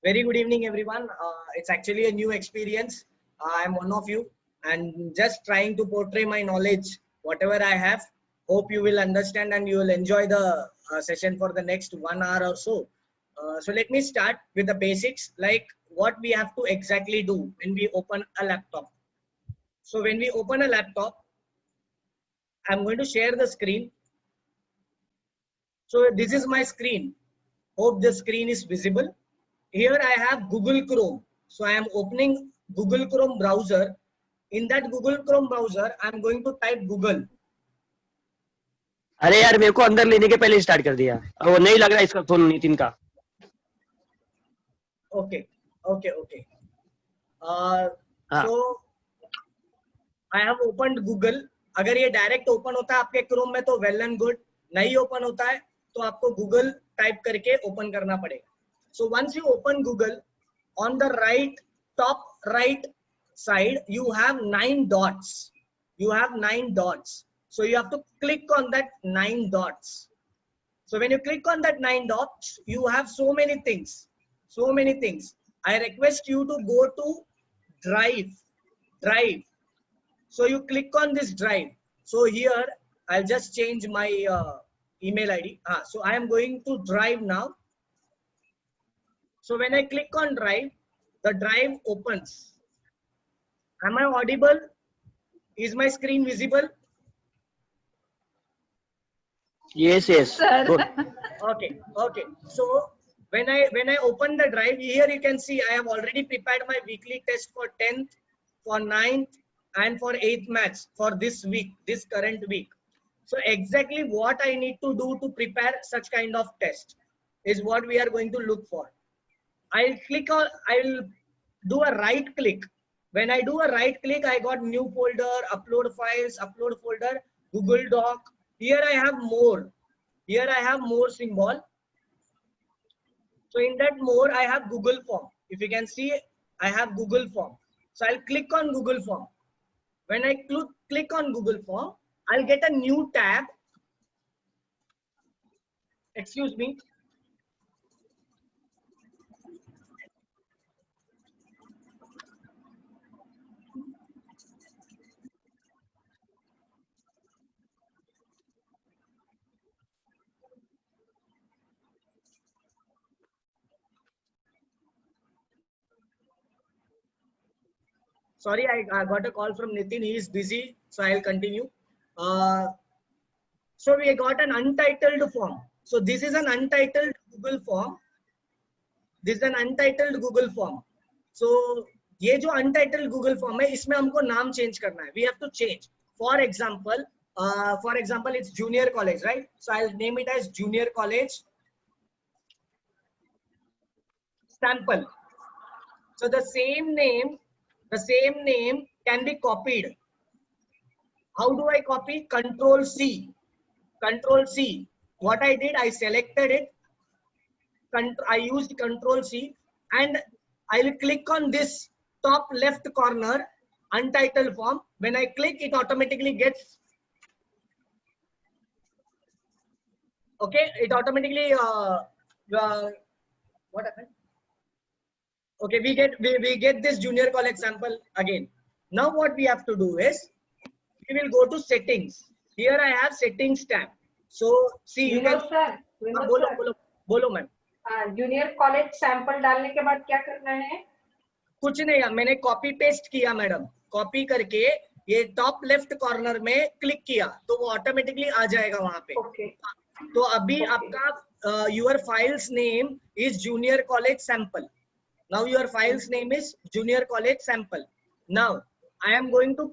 Very good evening, everyone. It's actually a new experience. I'm one of you and just trying to portray my knowledge, whatever I have. Hope you will understand and you will enjoy the session for the next 1 hour or so. So let me start with the basics, like what we have to exactly do when we open a laptop. So when we open a laptop, I'm going to share the screen. So this is my screen. Hope the screen is visible. Here I have Google Chrome. So I am opening Google Chrome browser. In that Google Chrome browser, I am going to type Google. अरे यार मेरे को अंदर लेने के पहले start कर दिया, वो नहीं लग रहा इसका फोन नितिन का. Okay. हाँ. So I have opened Google. अगर ये डायरेक्ट ओपन होता है आपके क्रोम में तो वेल एंड गुड. नहीं ओपन होता है तो आपको गूगल टाइप करके ओपन करना पड़ेगा. So once you open Google, on the top right side, you have 9 dots. You have 9 dots. So you have to click on that 9 dots. So when you click on that 9 dots, you have so many things. So many things. I request you to go to Drive. Drive. So you click on this Drive. So here, I'll just change my email ID. So I am going to Drive now. So when I click on Drive, the Drive opens. Am I audible? Is my screen visible? Yes. Good. Okay. So when I open the Drive, here you can see I have already prepared my weekly test for 10th, for 9th, and for 8th match for this week, this current week. So exactly what I need to do to prepare such kind of test is what we are going to look for. I'll do a right click. When I do a right click, I got new folder, upload files, upload folder, Google Doc. Here I have more. Here I have more symbol. So in that more, I have Google Form. If you can see, I have Google Form. So I'll click on Google Form. When I click on Google Form, I'll get a new tab. Excuse me. Sorry, I got a call from Nitin. He is busy, so I'll continue. So we got an untitled form. So this is an untitled Google form. This is an untitled Google form. So ये जो untitled Google form है, इसमें हमको नाम change करना है. We have to change. For example, it's junior college, right? So I'll name it as junior college sample. So the same name can be copied. How do I copy? Control C. Control C. What I did, I selected it. I used Control C and I will click on this top left corner untitled form. When I click, it automatically gets. Okay, it automatically. What happened? Okay, we get this junior college sample again. Now what we have to do is we will go to settings. Here I have settings tab. So see, you can. बोलो ma'am. Junior college sample डालने के बाद क्या करना है? कुछ नहीं, मैंने कॉपी पेस्ट किया मैडम. कॉपी करके ये टॉप लेफ्ट कॉर्नर में क्लिक किया तो वो ऑटोमेटिकली आ जाएगा वहां पे. Okay. तो अभी आपका your files name is junior college sample. Now your file's name is junior college sample. Now I am going to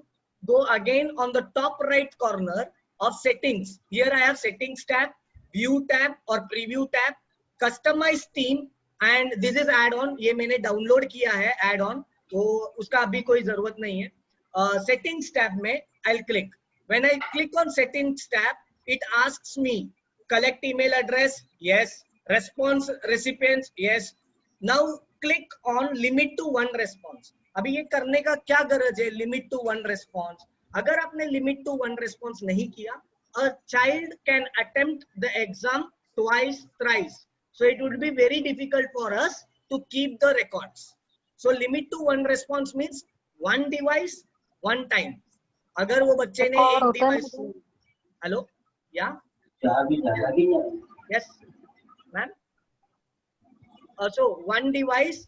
go again on the top right corner of settings. Here I have settings tab, view tab or preview tab, customize theme, and this is add-on. ये मैंने download किया है add-on, तो उसका अभी कोई जरूरत नहीं है. Settings tab में I'll click. When I click on settings tab, it asks me collect email address, yes. Response recipients, yes. Now click on limit to 1 response. अभी ये करने का क्या गरज है limit to 1 response? अगर आपने limit to 1 response नहीं किया, a child can attempt the exam twice, thrice. So it would be very difficult for us to keep the records. So limit to one response means one device, one time. अगर वो बच्चे ने एक device, hello, yeah, yes, ma'am. So one device,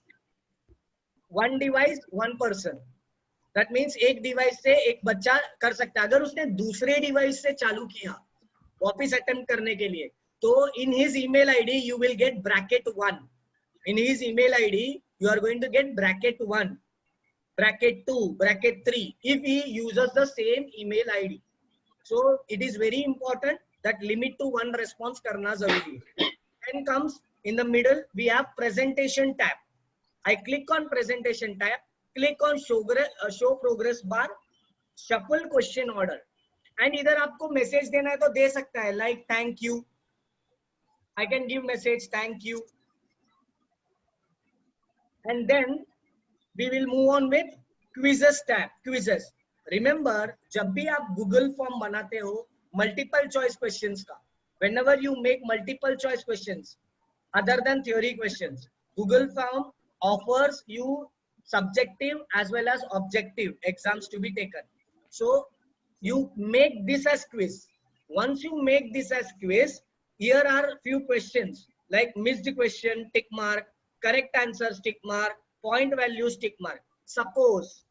one person. That means एक device से एक बच्चा कर सकता है. अगर उसने दूसरे डिवाइस से चालू किया वापस अटेम्प्ट करने के लिए, तो in his email ID you will get bracket 1. In his email ID you are going to get bracket 1, bracket 2, bracket 3 if he uses the same email ID. So it is very important that limit to one response करना जरूरी है. Then comes in the middle we have presentation tab. I click on presentation tab, click on show progress bar, shuffle question order, and इधर आपको message देना है तो दे सकता है, like thank you. I can give message thank you, and then we will move on with quizzes tab. Quizzes. Remember, जब भी आप Google form बनाते हो multiple choice questions का, whenever you make multiple choice questions other than theory questions, Google form offers you subjective as well as objective exams to be taken. So you make this as quiz. Once you make this as quiz, here are few questions like missed question, tick mark, correct answer, tick mark, point value, tick mark. Suppose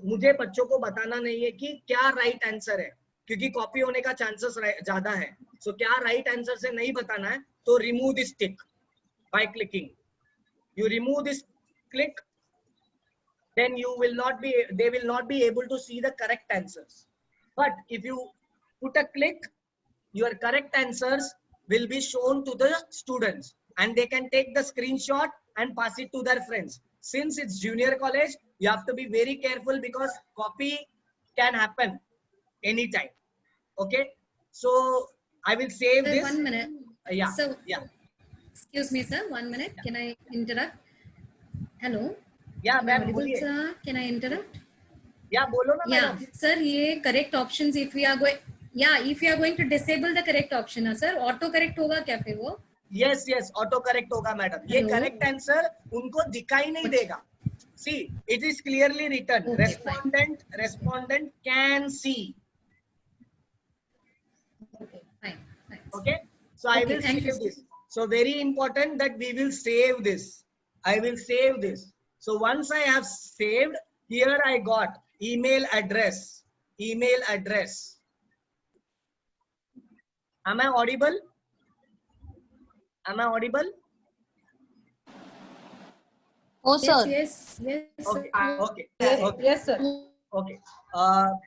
मुझे बच्चों को बताना नहीं है कि क्या right answer है, क्योंकि कॉपी होने का चांसेस ज्यादा है. सो क्या राइट आंसर से नहीं बताना है, तो remove this tick by clicking. You remove this click, then they will not be able to see the correct answers. But if you put a click, your correct answers will be shown to the students and they can take the screenshot and pass it to their friends. Since it's junior college, you have to be very careful because copy can happen anytime. Okay, so I will save this. 1 minute. Yeah. So, yeah. Excuse me, sir. 1 minute. Can I interrupt? Hello. Yeah, ma'am. Audible, sir. Can I interrupt? Yeah, bolo na, Yeah, madam. sir. ये correct options if we are going. Yeah, if you are going to disable the correct option, ना sir. Auto correct होगा क्या फिर वो? Yes, auto correct होगा madam. ये correct answer उनको दिखाई नहीं देगा. See, it is clearly written. Okay, respondent can see. Okay, fine. Okay, so I will save this. So very important that we will save this. I will save this. So once I have saved, here I got email address. Am I audible? Oh, sir. Yes. Okay. Sir. Okay. Yes, sir. Okay.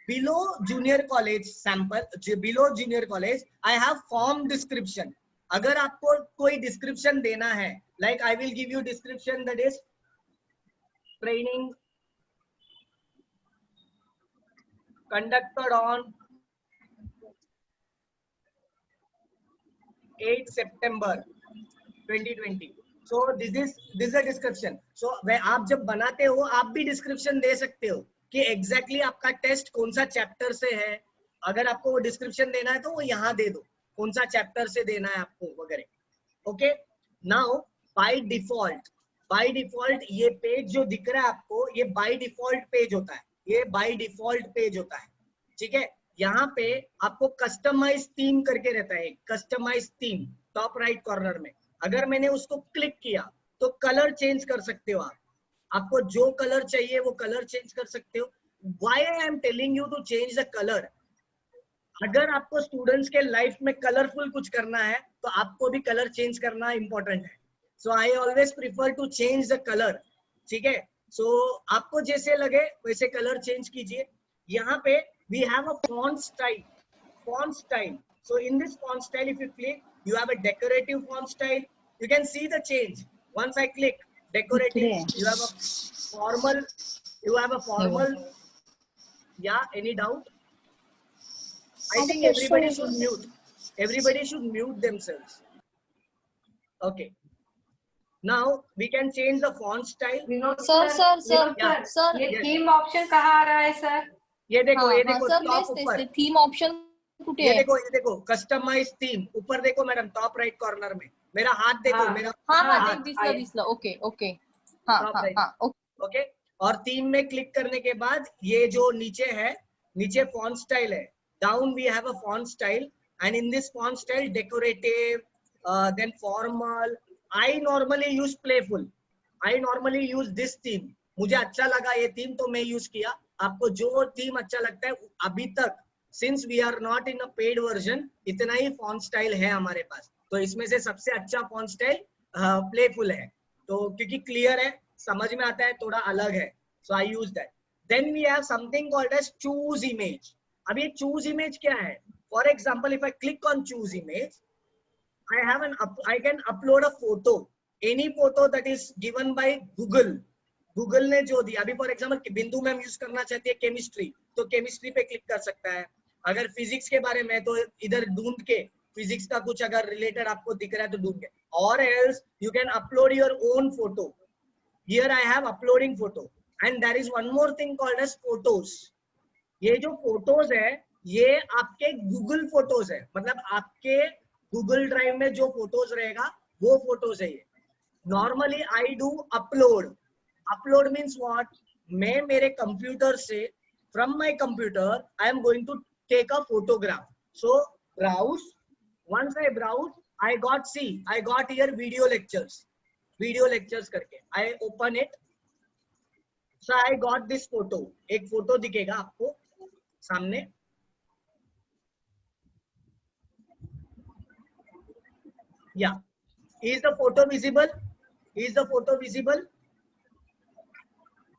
Below junior college sample, below junior college, I have form description. अगर आपको कोई description देना है, like I will give you description that is training conducted on 8 September 2020. So this is a description. So वह आप जब बनाते हो आप भी description दे सकते हो कि exactly आपका टेस्ट कौन सा चैप्टर से है. अगर आपको वो description देना है तो वो यहाँ दे दो कौन सा चैप्टर से देना है आपको वगैरह. ओके, नाउ बाय डिफॉल्ट ये पेज जो दिख रहा है आपको, ये बाय डिफॉल्ट पेज होता है. ठीक है, यहाँ पे आपको कस्टमाइज थीम करके रहता है, customise theme top right corner में. अगर मैंने उसको क्लिक किया तो कलर चेंज कर सकते हो आपको जो कलर चाहिए वो कलर चेंज कर सकते हो. Why I am telling you to change the colour, अगर आपको स्टूडेंट्स के लाइफ में कलरफुल कुछ करना है तो आपको भी कलर चेंज करना इंपॉर्टेंट है. So I always prefer to change the colour. ठीक है, सो आपको जैसे लगे वैसे कलर चेंज कीजिए. यहाँ पे we have a font style. So in this font style if you click you have a decorative font style. You can see the change. Once I click decorative, you have a formal. Yeah, any doubt? I think everybody should mute themselves. Okay, now we can change the font style. Sir. ये theme option कहाँ आ रहा है sir? ये देखो sir, top ऊपर theme option ये देखो customise theme ऊपर देखो मैडम टॉप राइट कॉर्नर में मेरा हाथ देखो, हाँ। मेरा हाँ हाँ हाथ, दिसला ओके ओके हाँ Top हाँ right. हाँ ओके ओके। और 3 में क्लिक करने के बाद ये जो नीचे है, नीचे फॉन्ट स्टाइल है, down we have a font style and in this font style decorative, then formal. I normally use playful, I normally use this theme. मुझे अच्छा लगा ये थीम तो मैं यूज किया। आपको जो थीम अच्छा लगता है, अभी तक since we are not in a paid version, इतना ही फॉन्ट स्टाइल है हमारे पास। तो इसमें से सबसे अच्छा फॉन्ट स्टाइल प्लेफुल है, तो क्योंकि क्लियर है, समझ में आता है, थोड़ा अलग है, so I use that. Then we have something called as choose image. अब ये चूज इमेज क्या है? For example if I click on choose image, I can upload a photo, any photo that is given by Google. Google ने जो दिया, अभी for example बिंदु ma'am use करना चाहती है केमिस्ट्री, तो केमिस्ट्री पे क्लिक कर सकता है। अगर फिजिक्स के बारे में, तो इधर ढूंढ के फिजिक्स का कुछ अगर रिलेटेड आपको दिख रहा है तो ढूंढ के, और else you can upload your own photo. Here I have uploading photo, and there is one more thing called as photos. ये जो फोटोज है, ये आपके गूगल फोटोज है, मतलब आपके गूगल ड्राइव में जो फोटोज रहेगा वो फोटोज है ये। Normally I do upload. Upload means what? मैं मेरे कंप्यूटर से, from my computer I am going to take a photograph. So browse, once I browse, I got here video lectures करके, I open it, so I got this photo। एक photo दिखेगा आपको सामने, yeah, is the photo visible?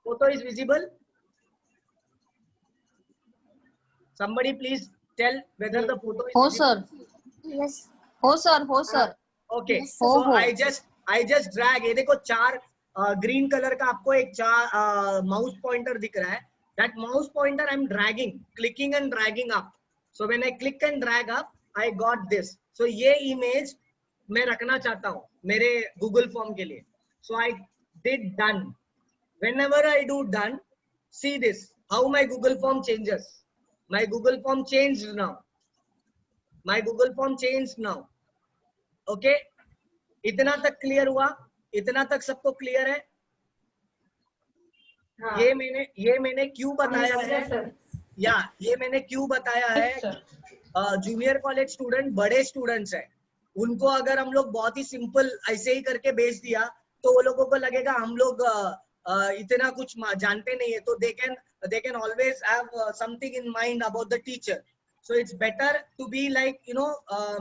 Photo is visible? Somebody please tell whether the photo is हो visible. Sir yes हो sir Okay, Yes, so हो। I just drag, ये देखो 4 green colour का आपको एक 4 माउस पॉइंटर दिख रहा है। That mouse pointer I'm dragging, clicking and dragging up. So when I click and drag up, I got this. So ये इमेज मैं रखना चाहता हूँ मेरे गूगल फॉर्म के लिए। So I did done. Whenever I do done, see this, how my Google form changes. My Google form changed now. My Google form changed now. Okay, इतना तक क्लियर हुआ? इतना तक सबको क्लियर है? हाँ। ये मैंने क्यों बताया है, Yes, sir. या ये मैंने क्यों बताया है? जूनियर कॉलेज स्टूडेंट बड़े स्टूडेंट्स हैं, उनको अगर हम लोग बहुत ही सिंपल ऐसे ही करके भेज दिया तो वो लोगों को लगेगा हम लोग इतना कुछ जानते नहीं है, तो they can always have something in mind about the teacher. So it's better to be like,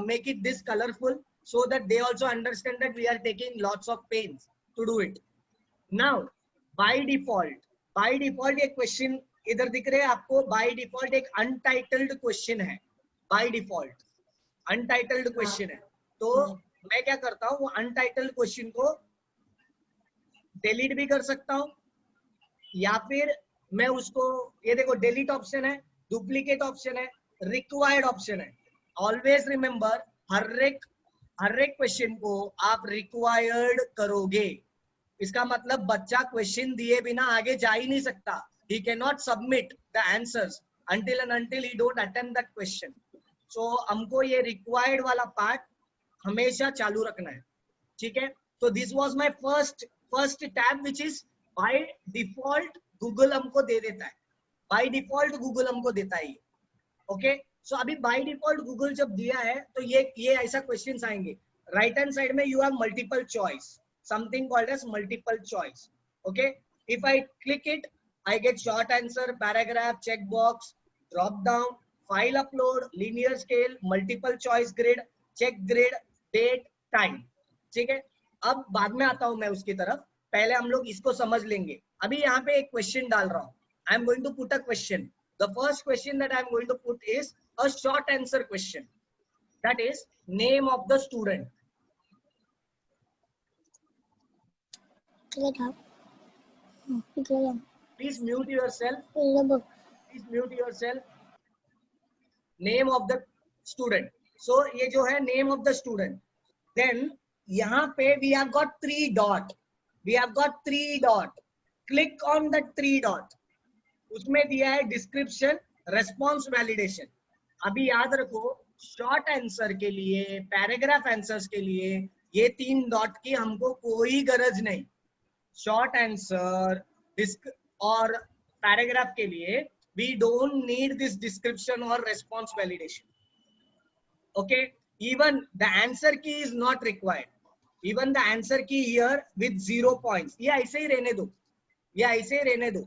make it this colorful so that they also understand that we are taking lots of pains to do it. Now by default एक question इधर दिख रहे हैं आपको। By default एक untitled question है, by default untitled question है। तो मैं क्या करता हूँ, वो अनटाइटल्ड क्वेश्चन को डिलीट भी कर सकता हूँ, या फिर मैं उसको, ये देखो डिलीट ऑप्शन है, डुप्लीकेट ऑप्शन है, रिक्वायर्ड ऑप्शन है। ऑलवेज रिमेंबर, हर एक क्वेश्चन को आप रिक्वायर्ड करोगे। इसका मतलब बच्चा क्वेश्चन दिए बिना आगे जा ही नहीं सकता। He cannot submit the answers until he don't attempt that question. So हमको ये required वाला part हमेशा चालू रखना है, ठीक है? So this was my first tab, which is by default Google हमको दे देता है, by default Google हमको देता है ये, okay? So अभी by default Google जब दिया है तो ये ऐसा questions आएंगे। Right hand side में you have multiple choice, something called as multiple choice, okay? If I click it, I get short answer, paragraph, checkbox, drop down, file upload, linear scale, multiple choice grid, check grid, date, time, ठीक है? अब बाद में आता हूं मैं उसकी तरफ, पहले हम लोग इसको समझ लेंगे। अभी यहाँ पे एक क्वेश्चन डाल रहा हूँ। I am going to put a question. The first question that I am going to put is a short answer question. That is name of the student. Please mute yourself. Please mute yourself. Name of the student. So ये जो है name of the student. Then यहाँ पे we have got 3 dot. We have got 3 dot. Click on that 3 dot. उसमें दिया है description, response, validation. अभी याद रखो, short answer के लिए, paragraph answers के लिए ये 3 डॉट की हमको कोई गरज नहीं। शॉर्ट आंसर डिस्क और पैराग्राफ के लिए we don't need this description और response validation. Okay, even the answer key is not required, even the answer key here with 0 points, ये ऐसे ही रहने दो, ये ऐसे ही रहने दो।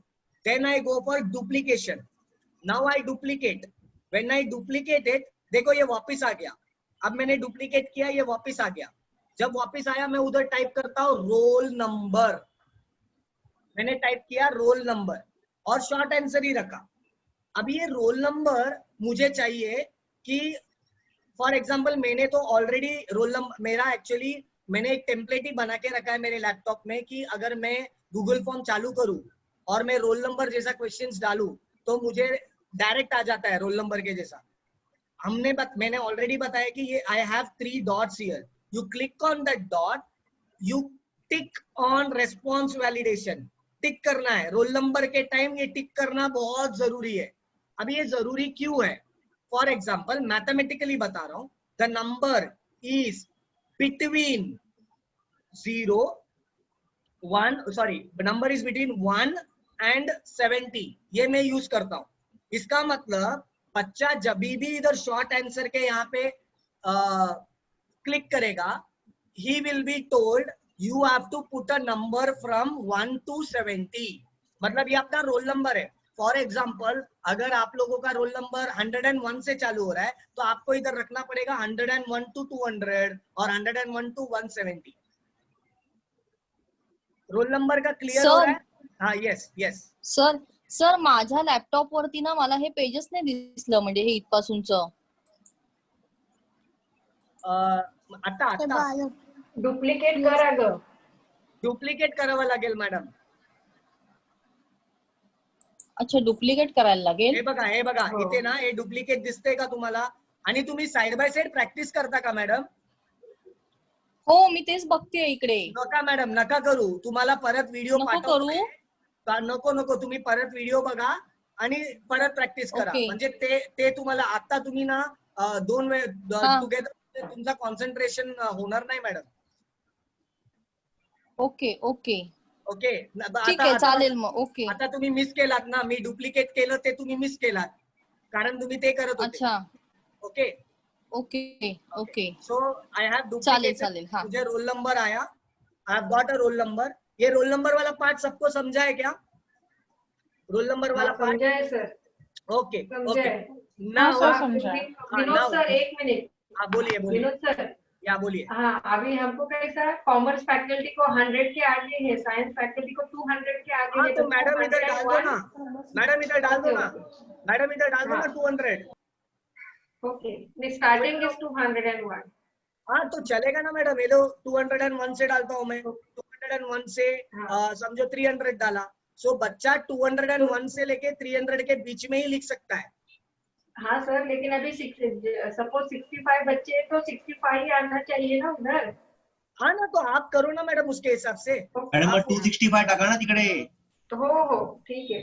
Then I go for duplication. Now I duplicate, when I duplicate it, देखो ये वापस आ गया। अब मैंने डुप्लीकेट किया, ये वापस आ गया। जब वापस आया मैं उधर टाइप करता हूँ रोल नंबर, मैंने टाइप किया रोल नंबर और शॉर्ट आंसर ही रखा। अब ये रोल नंबर मुझे चाहिए कि फॉर एग्जांपल मैंने तो ऑलरेडी रोल नंबर मेरा एक्चुअली मैंने एक टेम्पलेट ही बना के रखा है मेरे लैपटॉप में कि अगर मैं गूगल फॉर्म चालू करूं और मैं रोल नंबर जैसा क्वेश्चंस डालूं तो मुझे डायरेक्ट आ जाता है रोल नंबर के जैसा। मैंने ऑलरेडी बताया कि ये I have 3 dots here, you click on that dot, you tick on response validation, tick करना है रोल नंबर के टाइम, ये टिक करना बहुत जरूरी है। अब ये जरूरी क्यों है? फॉर एग्जाम्पल मैथमेटिकली बता रहा हूं, the number is between 0 1 sorry number is between 1 and 70, ये मैं यूज करता हूं। इसका मतलब बच्चा जब भी इधर शॉर्ट आंसर के यहाँ पे क्लिक करेगा, he will be told you have to put a number from 1 to 70, मतलब ये आपका रोल नंबर है। फॉर एग्जाम्पल अगर आप लोगों का रोल नंबर 101 से चालू हो रहा है तो आपको इधर रखना पड़ेगा 101 to 200 और 101 to 170। रोल नंबर का क्लियर हो रहा है? हाँ, येस येस सर सर माझ्या लॅपटॉप वरती ना मला हे पेजेस नाही दिसलं, म्हणजे हे इथपासूनचं आता डुप्लिकेट करा ग, डुप्लिकेट करावं लागेल मॅडम। अच्छा डुप्लिकेट करायला लागेल। हे बघा हो. इथे ना हे डुप्लिकेट दिसते का तुम्हाला? आणि तुम्ही साइड बाय साइड प्रॅक्टिस करता का मॅडम? हो मी तेच बघतेय इकडे। नका मॅडम, नका करू, तुम्हाला परत व्हिडिओ नको करू? नको तुम्ही परत व्हिडिओ बघा आणि परत प्रॅक्टिस करा। Okay. म्हणजे ते तुम्हाला आता तुम्ही ना 2 वेळ हा. टुगेदर तुमचा कॉन्सन्ट्रेशन होणार नाही मॅडम। ओके ओके ओके, ठीक आहे चालेल मग। ओके आता तुम्ही मिस केलात ना, मी डुप्लिकेट केलं ते तुम्ही मिस केलात कारण तुम्ही ते करत होते। अच्छा okay okay okay so I have चालेल डुप्लीकेटेड, चालेल हाँ मुझे रोल नंबर आया, I have got a roll number. ये रोल नंबर वाला पार्ट सबको समझा है क्या? रोल नंबर वाला पार्ट समझा है सर, ओके समझा ओके है। नाउ विनोद सर एक मिनट, हाँ बोलिए विनोद सर या बोलिए। हाँ अभी हमको कैसा कॉमर्स फैकल्टी को 100 के आगे है, साइंस फैकल्टी को 200 के आगे हाँ है, तो मैडम इधर डाल दो ना, मैडम इधर डाल दो ना, मैडम इधर डाल दो ना हाँ। 200। Okay, starting is 201। हाँ तो चलेगा ना मैडम, ये लो 201 से डालता हूँ मैं, 201 से हाँ। समझो 300 डाला। सो बच्चा 201 से लेके 300 के बीच में ही लिख सकता है। हाँ सर, लेकिन अभी सपोज 65 बच्चे हैं तो 65 ही आना चाहिए ना उधर। हाँ ना, तो आप करो ना मैडम उसके हिसाब से। मॅडम मग 265 टाका ना तिकडे। हो ठीक है।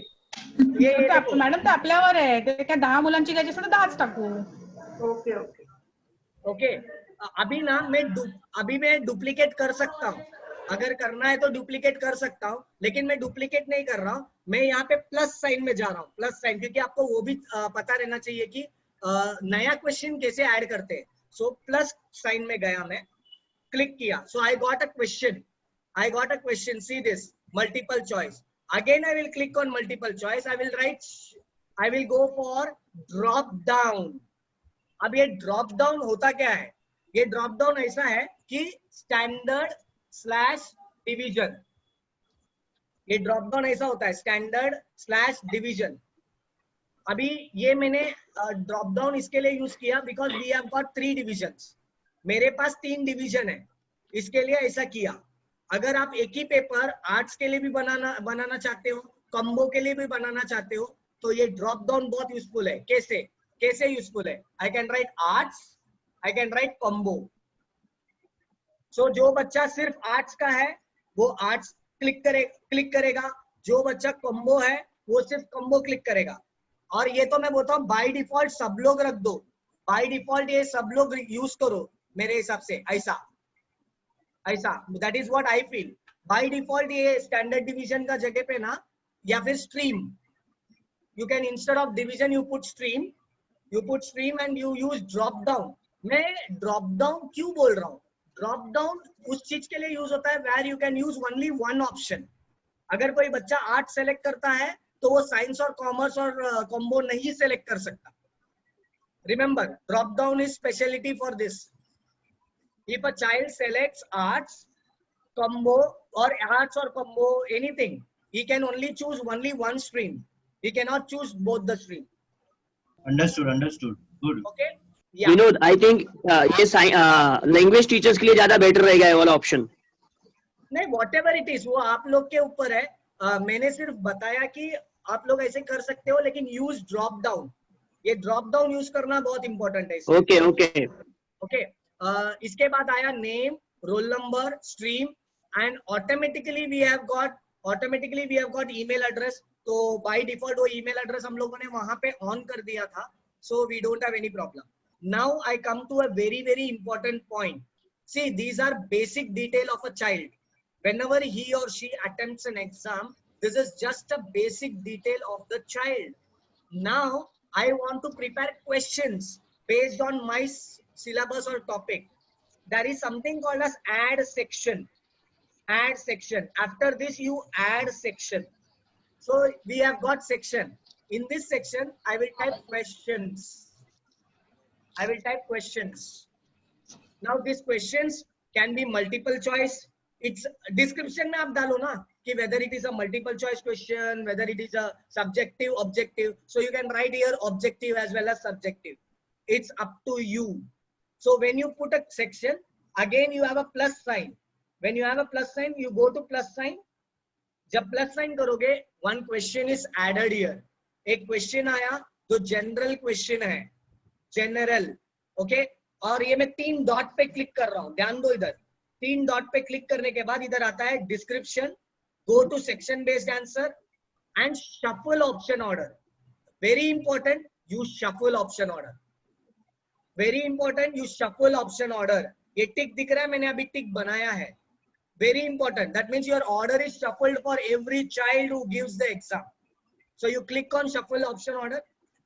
ये देखो मॅडम ते आपल्यावर आहे, ते काय 10 मुलांची घ्यायची असेल तर 10च टाकू। ओके ओके ओके अभी ना मैं डुप्लीकेट कर सकता हूँ, अगर करना है तो डुप्लीकेट कर सकता हूँ, लेकिन मैं डुप्लीकेट नहीं कर रहा हूँ। मैं यहाँ पे प्लस साइन में जा रहा हूँ, प्लस साइन, क्योंकि आपको वो भी पता रहना चाहिए कि नया क्वेश्चन कैसे ऐड करते हैं। सो प्लस साइन में गया, मैं क्लिक किया, so I got a question, see this multiple choice. Again I will click on multiple choice, I will go for drop down. अब ये ड्रॉप डाउन होता क्या है? ये ड्रॉप डाउन ऐसा है कि स्टैंडर्ड स्लैश डिवीजन, ये ड्रॉप डाउन ऐसा होता है स्टैंडर्ड स्लैश डिवीजन। अभी ये मैंने ड्रॉप डाउन इसके लिए यूज किया because we have got 3 divisions, मेरे पास 3 डिवीजन है, इसके लिए ऐसा किया। अगर आप एक ही पेपर आर्ट्स के लिए भी बनाना चाहते हो, कॉम्बो के लिए भी बनाना चाहते हो, तो ये ड्रॉप डाउन बहुत यूजफुल है। कैसे यूजफुल है? I can write arts, I can write combo. सो जो बच्चा सिर्फ आर्ट्स का है वो आर्ट्स क्लिक करेगा, जो बच्चा कॉम्बो है वो सिर्फ कॉम्बो क्लिक करेगा। और ये तो मैं बोलता हूँ बाय डिफॉल्ट सब लोग रख दो, बाय डिफॉल्ट ये सब लोग यूज करो मेरे हिसाब से ऐसा। ऐसा, that is what I feel. By default ये स्टैंडर्ड डिवीजन का जगह पे ना, या फिर stream, you can instead of division you put stream, and you use drop down. मैं ड्रॉप डाउन क्यों बोल रहा हूँ? ड्रॉप डाउन उस चीज के लिए यूज होता है where you can use only one option. अगर कोई बच्चा आर्ट सेलेक्ट करता है तो वो साइंस और कॉमर्स और कॉम्बो नहीं सेलेक्ट कर सकता. Remember, drop down is speciality for this. If a child selects arts, combo or arts or combo anything, he can only choose only one stream, he cannot choose both the stream. Understood good. Okay, yeah. Vinod, I think ये language teachers के लिए ज्यादा better रहेगा ये वाला option. नहीं, whatever it is, वो आप लोग के ऊपर है. मैंने सिर्फ बताया कि आप लोग ऐसे कर सकते हो, लेकिन यूज ड्रॉप डाउन. ये ड्रॉप डाउन यूज करना बहुत इंपॉर्टेंट है. ओके ओके ओके, इसके बाद आया name, roll number, stream, and automatically we have got email address. तो by default वो email address हम लोगों ने वहां पे on कर दिया था, so we don't have any problem. Now I come to a very very important point. See, these are basic detail of a child. Whenever he or she attempts an exam, this is just a basic detail of the child. Now I want to prepare questions based on my syllabus or topic. There is something called as add section. After this you add section. So we have got section. In this section I will type questions. Now these questions can be multiple choice. It's description में आप डालो ना कि whether it is a multiple choice question, whether it is a subjective, objective. So you can write here objective as well as subjective. It's up to you. So when you put a section, again you have a plus sign. When you have a plus sign, you go to plus sign. जब plus sign करोगे, one question is added here. एक question आया जो general question है, general, okay? और ये मैं 3 dot पे क्लिक कर रहा हूँ. ध्यान दो इधर. 3 डॉट पे क्लिक करने के बाद इधर आता है description, go to section based answer and shuffle option order. Very important, use shuffle option order. Very important, use shuffle option order. ये टिक दिख रहा है, मैंने अभी टिक बनाया है. Very important. That means your order is shuffled for every child who gives the exam. So you click on shuffle option order.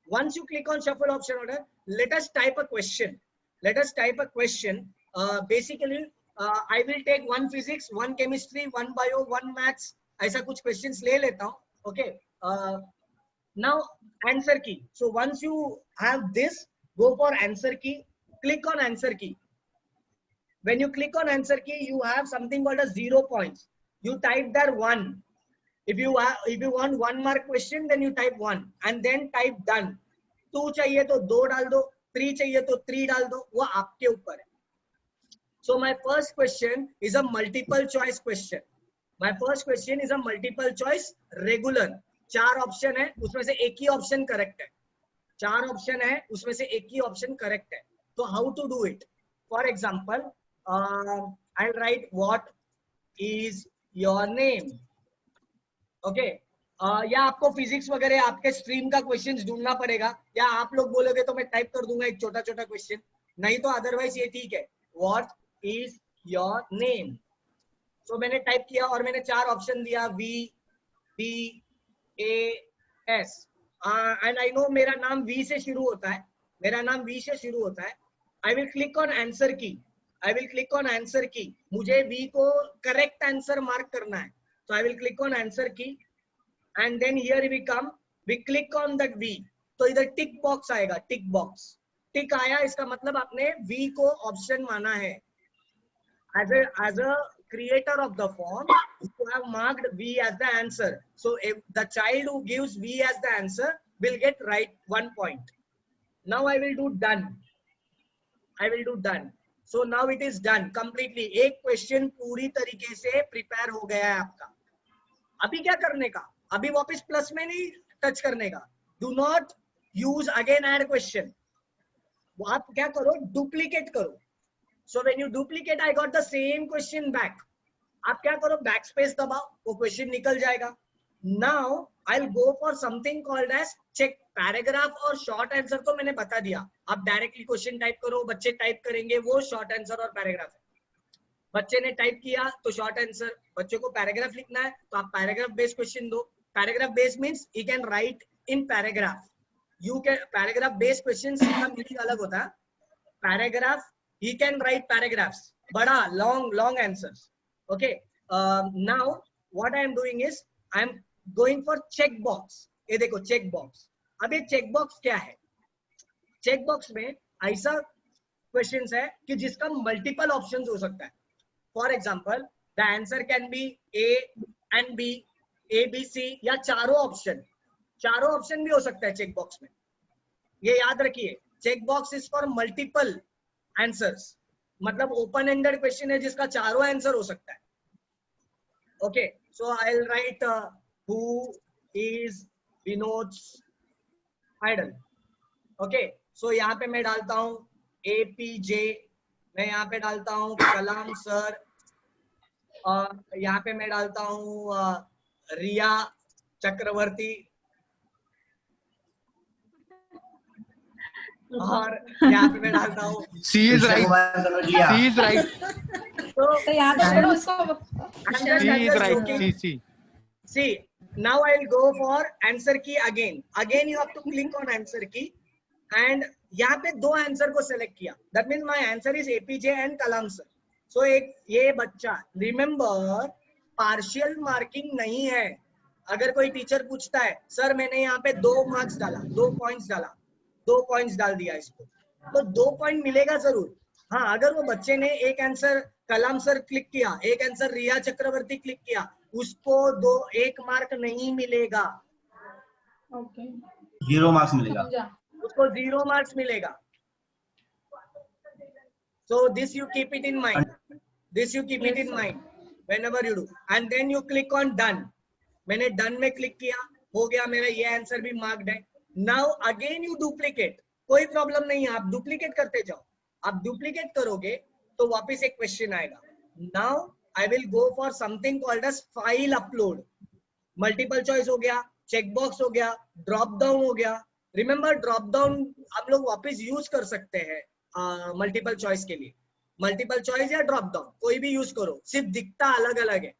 Once you click on shuffle option order, let us type a question. Basically, I will take 1 physics, 1 chemistry, 1 bio, 1 maths. ऐसा कुछ questions ले लेता हूँ. Okay. Now answer key. So once you have this, go for answer key. Click on answer key. When you click on answer key, you have something called as 0 points. You type there 1. If you want 1 mark question, then you type 1 and then type done. 2 चाहिए तो 2 डाल दो, 3 चाहिए तो 3 डाल दो, वो आपके ऊपर है. So my first question is a multiple choice question. Regular. 4 option है, उसमें से एक ही ऑप्शन करेक्ट है. 4 ऑप्शन है, उसमें से एक ही ऑप्शन करेक्ट है. तो how to do it? For example, I'll write what is your name. Okay. या आपको फिजिक्स वगैरह आपके स्ट्रीम का क्वेश्चन ढूंढना पड़ेगा, या आप लोग बोलोगे तो मैं टाइप कर दूंगा एक छोटा छोटा क्वेश्चन, नहीं तो अदरवाइज ये ठीक है. What is your name? So मैंने टाइप किया और मैंने 4 ऑप्शन दिया, V, B, A, S. And I know मेरा नाम V से शुरू होता है. I will click on answer key. मुझे V को correct answer mark करना है. So I will click on answer key and then here we click on that V. तो इधर tick box आएगा, tick आया, इसका मतलब आपने V को option माना है. As a creator of the form, you have marked V as the answer. So if the child who gives V as the answer will get right 1 point. Now I will do done. So now it is done completely. एक question पूरी तरीके से prepare हो गया है आपका. अभी क्या करने का? अभी वापस प्लस में नहीं टच करने का. Do not use again add question. आप क्या करो? डुप्लीकेट करो. So when you duplicate, I got the same question back. आप क्या करो? बैकस्पेस दबाओ, वो क्वेश्चन निकल जाएगा. Now I'll go for something called as check. Paragraph और शॉर्ट आंसर तो मैंने बता दिया. आप डायरेक्टली क्वेश्चन टाइप करो, बच्चे टाइप करेंगे, वो शॉर्ट आंसर और पैराग्राफ है. बच्चे ने टाइप किया तो शॉर्ट आंसर, बच्चे को पैराग्राफ लिखना है तो आप पैराग्राफ बेस्ड क्वेश्चन दो. Paragraph based means he can write in paragraph. You can paragraph based questions का मीनिंग अलग होता है. Paragraph he can write paragraphs, bada long answers. Okay, now what I am doing is I am going for check box. ये देखो check box. अब ये check box क्या है? check box में ऐसा questions है कि जिसका multiple options हो सकता है. For example, the answer can be A and B, A B C या चारों option भी हो सकता है check box में. ये याद रखिए, check box is for multiple answers, मतलब ओपन एंडेड क्वेश्चन है जिसका चारों आंसर हो सकता है. Okay, so I will write who is Vinod idol. Okay, सो यहाँ पे मैं डालता हूँ APJ, मैं यहाँ पे डालता हूँ कलाम सर, और यहाँ पे मैं डालता हूँ रिया चक्रवर्ती, और यहाँ पे मैं डालता हूँ C is right. तो यहाँ पे छोड़ो उसको. C is right. C. See, now I will go for answer key again. Again you have to click on answer key, and यहाँ पे दो आंसर को सेलेक्ट किया. That means my answer is APJ and Kalam sir. So एक ये बच्चा, remember partial marking नहीं है. अगर कोई टीचर पूछता है सर मैंने यहाँ पे 2 मार्क्स डाला, 2 पॉइंट्स डाला, 2 पॉइंट्स डाल दिया इसको, तो 2 पॉइंट मिलेगा जरूर. हाँ, अगर वो बच्चे ने एक आंसर कलाम सर क्लिक किया, एक आंसर रिया चक्रवर्ती क्लिक किया, उसको 1 मार्क नहीं मिलेगा. ओके, 0 मार्क्स मिलेगा. उसको 0 मार्क्स मिलेगा. So this you keep it in mind. This you keep it in mind whenever you do. And then you click on done. मैंने done में क्लिक किया, हो गया मेरा ये आंसर भी मार्क्ड है. Now again you duplicate. कोई प्रॉब्लम नहीं है, आप डुप्लीकेट करते जाओ. आप डुप्लीकेट करोगे तो वापस एक क्वेश्चन आएगा. Now I will go for something called as file upload. Multiple choice हो गया, चेक बॉक्स हो गया, ड्रॉप डाउन हो गया. रिमेम्बर ड्रॉप डाउन आप लोग वापस यूज कर सकते हैं मल्टीपल चॉइस के लिए. मल्टीपल चॉइस या ड्रॉप डाउन कोई भी यूज करो, सिर्फ दिखता अलग अलग है.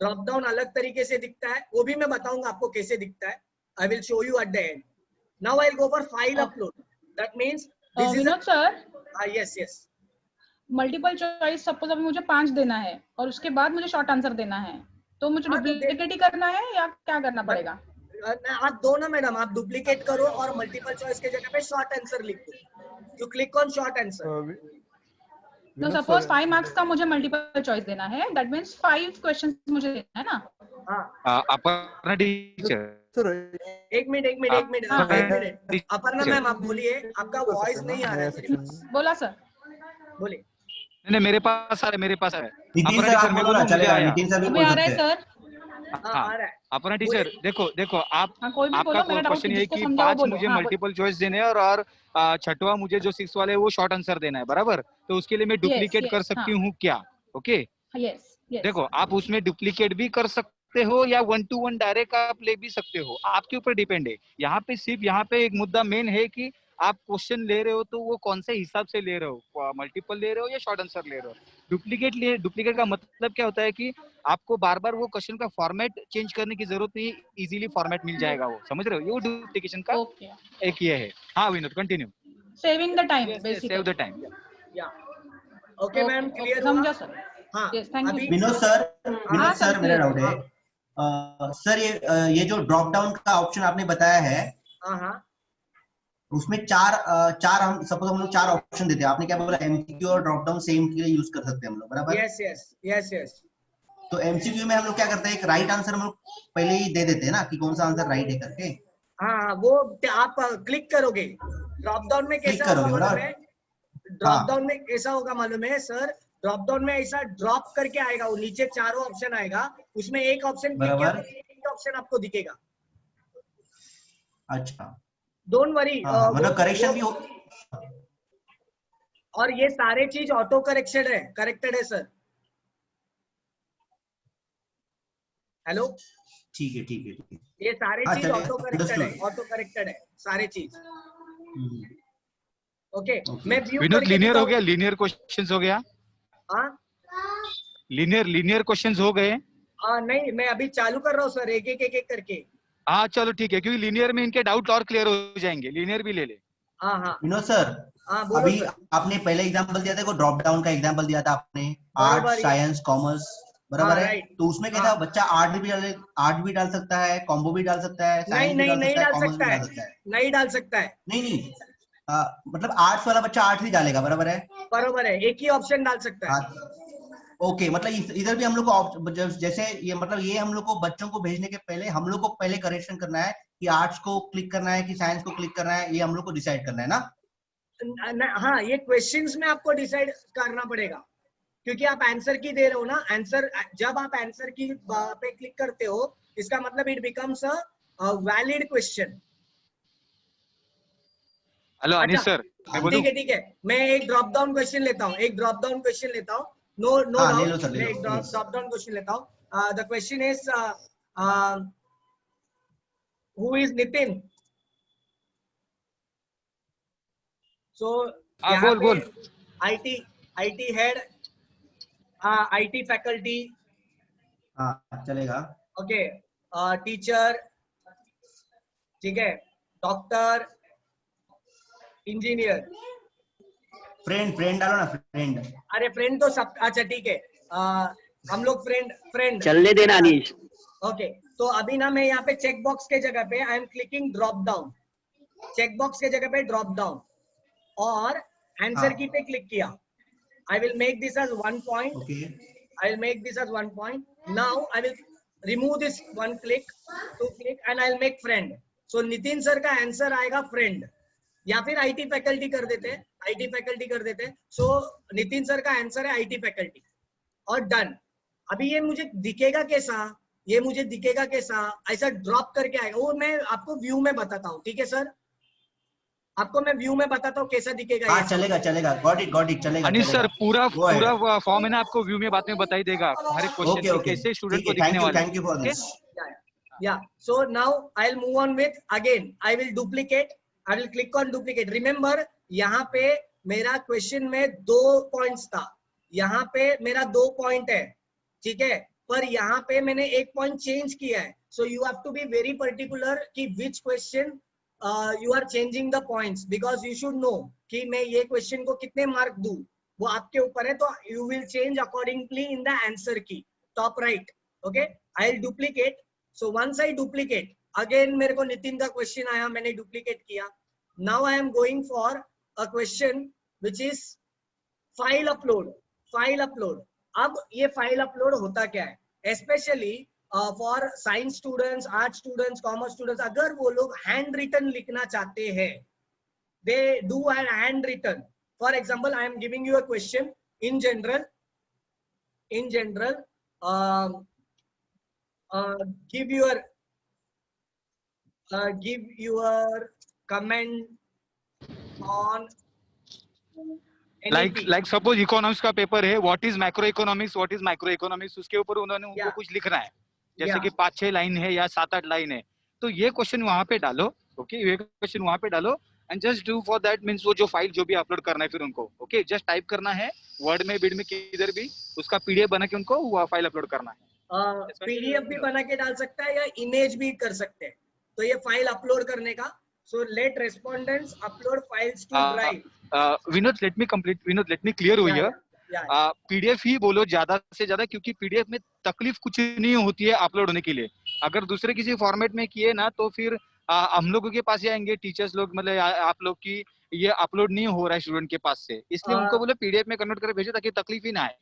ड्रॉप डाउन अलग तरीके से दिखता है, वो भी मैं बताऊंगा आपको कैसे दिखता है. I will show you at the end. Now I'll go for file upload. That means this is Vinod sir, yes. Multiple choice suppose अभी मुझे 5 देना है और उसके बाद मुझे शॉर्ट आंसर देना है, तो मुझे डुप्लीकेट ही करना है या क्या करना पड़ेगा? आप दो ना मैडम, आप डुप्लीकेट करो और मल्टीपल चॉइस के जगह पे शॉर्ट आंसर लिख दो. You click on short answer. तो सपोज 5 मार्क्स का मुझे मल्टीपल चॉइस देना है, दैट मींस 5 क्वेश्चंस मुझे देना है ना? हाँ. अपर्णा टीचर, एक मिनट. अपर्णा मैम आप बोलिए, आपका वॉइस नहीं आ रहा है. बोला सर, बोलिए. नहीं मेरे पास आ रहा है. नितिन सर आप बोलो ना, चलेगा. नितिन सर भी अभी बोल आ रहा है सकते हैं. सर. आ रहा है. अपना टीचर देखो आप कोई भी आपका बोलो, मेरा डाउट क्वेश्चन ये है कि समझाओ, 5 बोलो. मुझे हाँ, मल्टीपल चॉइस देने हैं और 6वां मुझे जो 6 वाले है वो शॉर्ट आंसर देना है, बराबर. तो उसके लिए मैं डुप्लीकेट कर सकती हूँ क्या? Okay, yes. देखो आप उसमें डुप्लीकेट भी कर सकते हो या 1 to 1 डायरेक्ट आप ले भी सकते हो, आपके ऊपर डिपेंड है. यहाँ पे सिर्फ एक मुद्दा मेन है कि आप क्वेश्चन ले रहे हो तो वो कौन से हिसाब से ले रहे हो, मल्टीपल ले रहे हो या शॉर्ट आंसर ले रहे हो. डुप्लीकेट का मतलब क्या होता है कि आपको बार बार वो क्वेश्चन का फॉर्मेट चेंज करने की जरूरत नहीं, इजीली फॉर्मेट मिल जाएगा. वो समझ रहे हो, ये डुप्लीकेशन का एक ये है. हाँ Vinod, continue. Saving the time, save the time. Okay ma'am, clear समझा सर. हाँ. Yes, thank you. Vinod sir मेरा डाउट है. सर ये जो ड्रॉप डाउन का ऑप्शन आपने बताया है, हाँ, उसमें चार हम सपोज हम लोग 4 ऑप्शन देते हैं. आपने क्या बोला, एमसीक्यू और ड्रॉप डाउन सेम के लिए यूज कर सकते हैं हम लोग, बराबर? यस. तो एमसीक्यू में हम लोग क्या करते हैं, एक राइट आंसर हम लोग पहले ही दे देते हैं ना कि कौन सा आंसर राइट है करके. हाँ, वो आप क्लिक करोगे. ड्रॉप डाउन में कैसा होगा मालूम है? ड्रॉप डाउन में कैसा होगा मालूम है सर? ड्रॉप डाउन में ऐसा ड्रॉप करके आएगा, वो नीचे चारों ऑप्शन आएगा, उसमें एक ऑप्शन क्लिक किया तो एक ऑप्शन आपको दिखेगा. अच्छा, डोंट वरी. मतलब करेक्शन भी हो. और ये सारे चीज ऑटो करेक्टेड है सर. हेलो, ठीक है. ये सारे चीज ऑटो करेक्टेड है सारे चीज. ओके, मैं व्यू विनोद लीनियर हो गया, लीनियर क्वेश्चंस हो गया. हाँ, लीनियर क्वेश्चंस हो गए? नहीं, मैं अभी चालू कर रहा हूँ सर, एक एक करके। हाँ चलो ठीक है, क्योंकि लीनियर में इनके डाउट और क्लियर हो जाएंगे, लीनियर भी ले ले। हाँ हाँ विनोद सर, हाँ, बोलो अभी सर। आपने पहले एग्जांपल दिया था, ड्रॉप डाउन का एग्जांपल दिया था आपने, बरोबर, आर्ट्स, साइंस, कॉमर्स, बराबर हाँ, है। राइट। तो उसमें क्या हाँ। था, बच्चा आर्ट भी डाल सकता है, कॉम्बो भी डाल सकता है, नहीं साइंस भी नहीं डाल नहीं सकता है, डाल कॉमर्स सकता भी है, डाल सकता है। नहीं डाल सकता है। नहीं, मतलब आर्ट्स वाला बच्चा आर्ट्स ही डालेगा, बराबर है। बरोबर है, एक ही ऑप्शन डाल सकता है। हाँ, ओके, मतलब इधर भी हम लोग को जैसे ये, मतलब ये हम लोग को बच्चों को भेजने के पहले हम लोग को पहले करेक्शन करना है कि आर्ट्स को क्लिक करना है कि साइंस को क्लिक करना है, ये हम लोग को डिसाइड करना है ना। हाँ, ये क्वेश्चंस में आपको डिसाइड करना पड़ेगा, क्योंकि आप आंसर की दे रहे हो ना। आंसर, जब आप आंसर की पे क्लिक करते हो, इसका मतलब it becomes a valid question. Hello Anish अच्छा, सर, मैं बोलूं? ठीक है, मैं एक ड्रॉप डाउन क्वेश्चन लेता हूँ, नो हाँ, ले डाउट। लो सर, ले मैं लो एक प्लीज। ड्रॉप डाउन क्वेश्चन लेता हूँ। The question is who is Nitin. So हाँ यहाँ पे बोल। आईटी हेड, आईटी फैकल्टी, हाँ, चलेगा। ओके, टीचर, ठीक है, डॉक्टर, इंजीनियर। फ्रेंड डालो ना, फ्रेंड। अरे फ्रेंड तो सब, अच्छा ठीक है, हम लोग फ्रेंड चलने देना अनीश। ओके। तो अभी ना मैं यहाँ पे चेक बॉक्स के जगह पे I am clicking drop down, check box के जगह पे ड्रॉप डाउन, और आंसर की पे क्लिक किया। I will make this as 1 point, okay, I will make this as 1 point. Now I will remove this 1 click, 2 click, and I'll make friend. So Nitin sir का answer आएगा friend, या फिर IT faculty कर देते हैं, IT faculty कर देते हैं। सो नितिन सर का आंसर है आईटी फैकल्टी, और डन। अभी ये मुझे दिखेगा कैसा, ऐसा ड्रॉप करके आएगा, वो मैं आपको व्यू में बताता हूँ, ठीक है सर? आपको मैं व्यू में बताता हूँ कैसा दिखेगा हाँ, ये। चलेगा, गॉट इट, चलेगा। अनिश सर, पूरा Go ahead. फॉर्म है ना, आपको व्यू में बाद में बता ही देगा हर एक क्वेश्चन ओके, की ओके, कैसे स्टूडेंट ठीक को है, दिखने वाले। Thank you for okay, this. Yeah. So now I'll move on with, again I will duplicate, I will click on duplicate. Remember, यहाँ पे मेरा क्वेश्चन में 2 पॉइंट्स था, यहाँ पे मेरा 2 पॉइंट है, ठीक है, पर यहाँ पे मैंने 1 पॉइंट चेंज किया है। So you have to be very particular कि which question you are changing the points, because you should know कि मैं ये क्वेश्चन को कितने मार्क दूं, वो आपके ऊपर है। तो you will change accordingly in the answer key top right. Okay, I will duplicate. So once I duplicate, again मेरे को नितिन का क्वेश्चन आया, मैंने डुप्लीकेट किया। Now I am going for a question which is file upload. अब ये file upload होता क्या है, specially for science students, art students, commerce students, अगर वो लोग हैंड रिटन लिखना चाहते हैं, they do an hand written. For example, I am giving you a question in general, give your comment on NEP. Like suppose economics का paper है, what is macro economics, उसके ऊपर उन्होंने उनको कुछ लिखना है, जैसे कि 5-6 लाइन है या 7-8 लाइन है, तो ये क्वेश्चन वहां पे डालो। ओके, ये क्वेश्चन वहां पे डालो and just do for that, means वो जो फाइल जो भी अपलोड करना है फिर उनको, ओके, जस्ट टाइप करना है वर्ड में, बिड में, किधर भी, उसका पीडीएफ बना के उनको वो फाइल अपलोड करना है। पीडीएफ भी बना के डाल सकता है या इमेज भी कर सकते हैं। तो ये फाइल अपलोड करने का, so let respondents upload files to drive. Vinod let me clear हो हियर, पीडीएफ ही बोलो ज्यादा से ज्यादा, क्योंकि पीडीएफ में तकलीफ कुछ नहीं होती है अपलोड होने के लिए। अगर दूसरे किसी फॉर्मेट में किए ना तो फिर हम लोगों के पास आएंगे टीचर्स लोग, मतलब आप लोग की ये अपलोड नहीं हो रहा है स्टूडेंट के पास से, इसलिए उनको बोलो पीडीएफ में कन्वर्ट करके भेजो ताकि तकलीफ ही ना आए।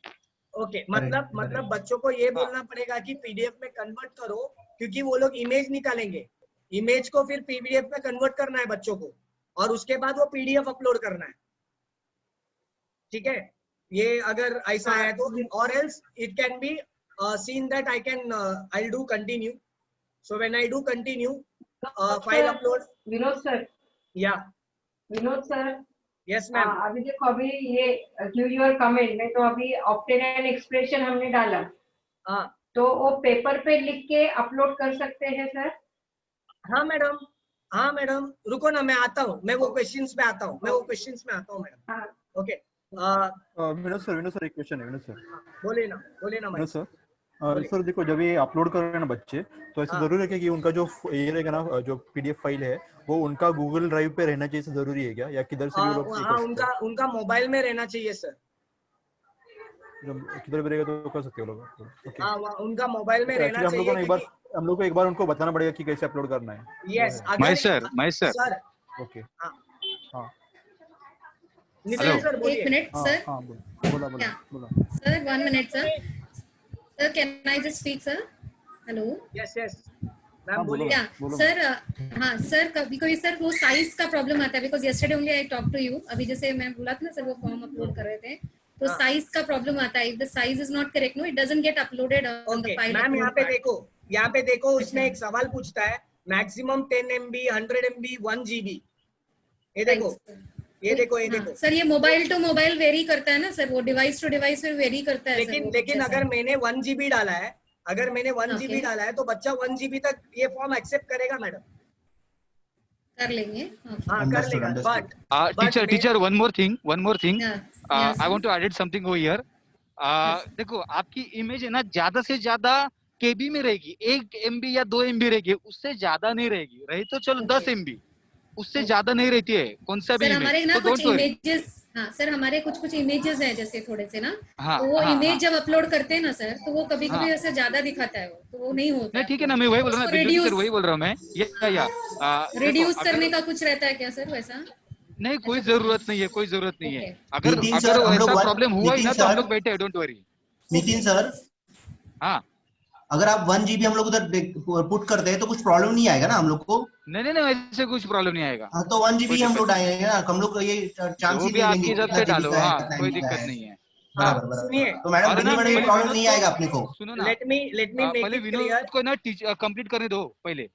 ओके, मतलब बच्चों को ये बोलना पड़ेगा कि पीडीएफ में कन्वर्ट करो, क्योंकि वो लोग इमेज निकालेंगे, इमेज को फिर पीडीएफ में कन्वर्ट करना है बच्चों को, और उसके बाद वो पीडीएफ अपलोड करना है, ठीक है? ये अगर ऐसा है तो, और else it can be seen that I'll do continue. So when I do continue, file upload. Vinod sir, Yes ma'am. अभी देखो, अभी ये गिव योर कमेंट में तो अभी ऑब्टेन एन एक्सप्रेशन हमने डाला, हाँ तो वो पेपर पे लिख के अपलोड कर सकते हैं सर? हाँ मैडम, रुको ना, मैं आता हूँ, मैं वो क्वेश्चंस पे आता हूँ मैडम। हाँ। ओके, विनोद सर एक क्वेश्चन है विनोद सर। बोले ना विनोद भाई। सर बोलिए। सर देखो जब ये अपलोड कर रहे हैं ना बच्चे, तो ऐसा हाँ। जरूरी है कि उनका जो ये रहेगा ना जो पीडीएफ फाइल है वो उनका गूगल ड्राइव पे रहना चाहिए, जरूरी है क्या, या किधर से भी वो लोग ये हाँ, कर सकते हैं? उनका मोबाइल में रहना चाहिए सर। जब किधर भी रहेगा तो कर सकते हो लोग। ओके। हाँ, उनका मोबाइल में रहना एक्चुअली हम लोगों चाहिए ने एक बार उनको बताना पड़ेगा कि कैसे अपलोड करना है। यस। Mahesh sir okay. हाँ, हाँ नितिन सर एक बोलिए। Minute sir. हाँ बोला sir 1 minute sir. Sir can I just speak sir? Hello. Yes ma'am हाँ, बोलिए। या सर हाँ सर, कभी कभी सर वो साइज का प्रॉब्लम आता है, because yesterday only I talk to you. अभी जैसे मैं बोला था ना सर, वो फॉर्म अपलोड कर रहे थे, तो हाँ। साइज का प्रॉब्लम आता है। If the size is not correct, no it doesn't get uploaded on the okay file. Ma'am, यहाँ पे देखो उसमें अच्छा। एक सवाल पूछता है, मैक्सिमम 10 MB, 100 MB, 1 GB। ये देखो सर ये मोबाइल टू मोबाइल वेरी करता है ना सर, वो डिवाइस टू डिवाइस पे वेरी करता है सर। लेकिन अगर मैंने 1 GB डाला है, Okay. तो बच्चा 1 GB तक ये फॉर्म एक्सेप्ट करेगा मैडम। कर लेंगे। हाँ, कर लेगा। Teacher teacher one more thing Yes, I want to add something over here. देखो आपकी इमेज है ना ज्यादा से ज्यादा केबी में रहेगी, 1 MB या 2 MB रहेगी, उससे ज्यादा नहीं रहेगी। रही तो चलो 10 MB, उससे ज्यादा नहीं रहती है कौन सा भी सर हमारे इमेज, ना तो कुछ डोंट वरी। इमेजेस, हाँ सर हमारे कुछ इमेजेस हैं जैसे थोड़े से ना, हाँ, तो वो हाँ, इमेज हाँ। जब अपलोड करते हैं ना सर, तो वो कभी हाँ। कभी ऐसे ज्यादा दिखाता है, तो वो नहीं होता नहीं ठीक है ना, मैं वही बोल रहा हूँ ना, बिंदु टीचर वही बोल रहा हूँ मैं। रिड्यूस करने का कुछ रहता है क्या सर वैसा? नहीं, कोई जरूरत नहीं है, कोई जरूरत नहीं है। Okay. अगर नितिन सर, हम ऐसा लोग प्रॉब्लम हुआ ही नितिन ना तो हम सर, लोग बैठे, डोंट वरी। नितिन सर, हाँ अगर आप 1 GB हम लोग उधर पुट करते हैं तो कुछ प्रॉब्लम नहीं आएगा ना हम लोग को? नहीं ऐसे कुछ प्रॉब्लम नहीं आएगा। हाँ, तो 1 GB हम लोग डालेंगे ना, हम लोग ये चांस जो ही भी नहीं आपकी लेंगे हिसाब कितना से GB डालो, का है, हाँ कितना कोई MB का दिक्कत है। नहीं है। बराबर। सुनिए, तो मैडम और ना बिल्कुल प्रॉब्लम नहीं आएगा अपने को। सुनो ना, लेट मी मेक पहले इट विनोद क्लियर। को ना कंप्लीट करने दो पहले,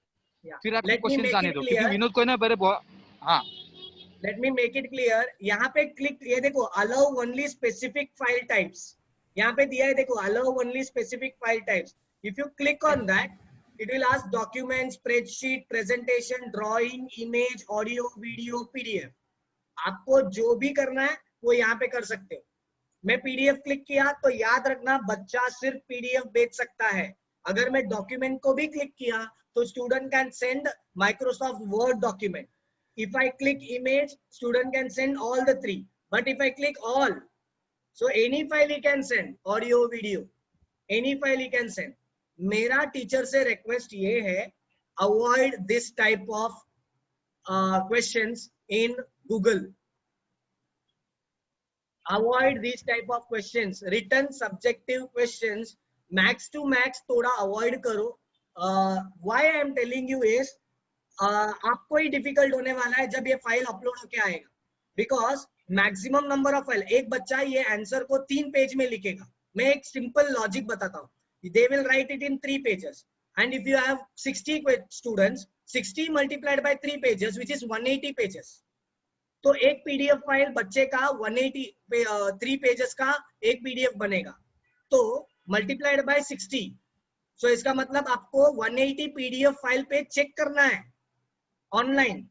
फिर आपके लेट मी क्वेश्चन मेक आने इट दो, क्योंकि क्लियर। विनोद को ना हाँ let me make it clear. यहाँ पे क्लिक, ये देखो allow only specific file types, यहाँ पे दिया है देखो, allow only specific file types. If you click on that, it will ask document, spreadsheet, presentation, drawing, image, audio, video, PDF। आपको जो भी करना है वो यहाँ पे कर सकते हो। मैं PDF क्लिक किया तो याद रखना बच्चा सिर्फ PDF बेच सकता है। अगर मैं डॉक्यूमेंट को भी क्लिक किया तो student can send Microsoft word document. If I click image, student can send all the 3. But if I click all, so any file he can send, audio, video, any file he can send. मेरा teacher से request ये है, avoid this type of questions in Google. Avoid these type of questions. Written subjective questions, max to max थोड़ा avoid करो. Why I am telling you is, आपको ही difficult होने वाला है जब ये फाइल अपलोड होके आएगा, because maximum number of file, एक बच्चा ये आंसर को 3 पेज में लिखेगा। मैं एक सिंपल लॉजिक बताता हूँ, they will write it in 3 pages, and if you have 60 students, 60 multiplied by 3 pages which is 180 pages. तो एक PDF फाइल बच्चे का 3 पेजेस का एक PDF बनेगा, तो मल्टीप्लाइड बाय 60, सो इसका मतलब आपको 180 PDF फाइल पे चेक करना है ऑनलाइन।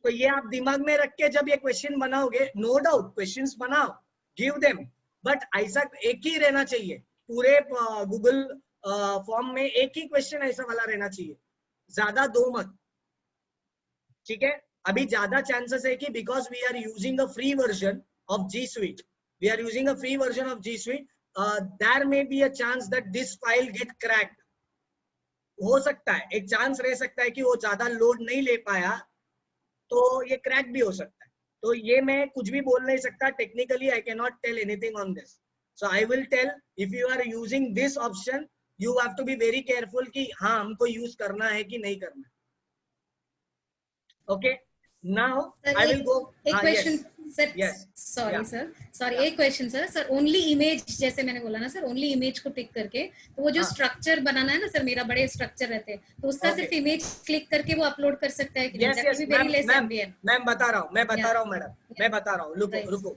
तो ये आप दिमाग में रख के जब ये क्वेश्चन बनाओगे, नो डाउट क्वेश्चंस बनाओ, गिव देम, बट ऐसा एक ही रहना चाहिए पूरे गूगल फॉर्म में, एक ही क्वेश्चन ऐसा वाला रहना चाहिए, ज्यादा 2 मत। ठीक है, अभी ज्यादा चांसेस है कि because we are using a free version of G Suite, we are using a free version of G Suite, there may be a chance that this file get cracked. हो सकता है, एक चांस रह सकता है कि वो ज्यादा लोड नहीं ले पाया तो ये क्रैक भी हो सकता है। तो ये मैं कुछ भी बोल नहीं सकता technically, I can not tell anything on this. So I will tell, if you are using this option, you have to be very careful कि हाँ हमको यूज करना है कि नहीं करना। Okay, now I will go. एक question sir, Yes. Sorry Yeah. Sir, एक क्वेश्चन सर, ओनली इमेज, जैसे मैंने बोला ना सर, ओनली इमेज को टिक करके, तो वो जो स्ट्रक्चर बनाना है ना सर, मेरा बड़े स्ट्रक्चर रहते हैं, तो उसका सिर्फ इमेज क्लिक करके वो अपलोड कर सकता है कि नहीं? That will be very less ambient. मैं बता रहा हूँ मैडम, मैं बता रहा हूँ, रुको।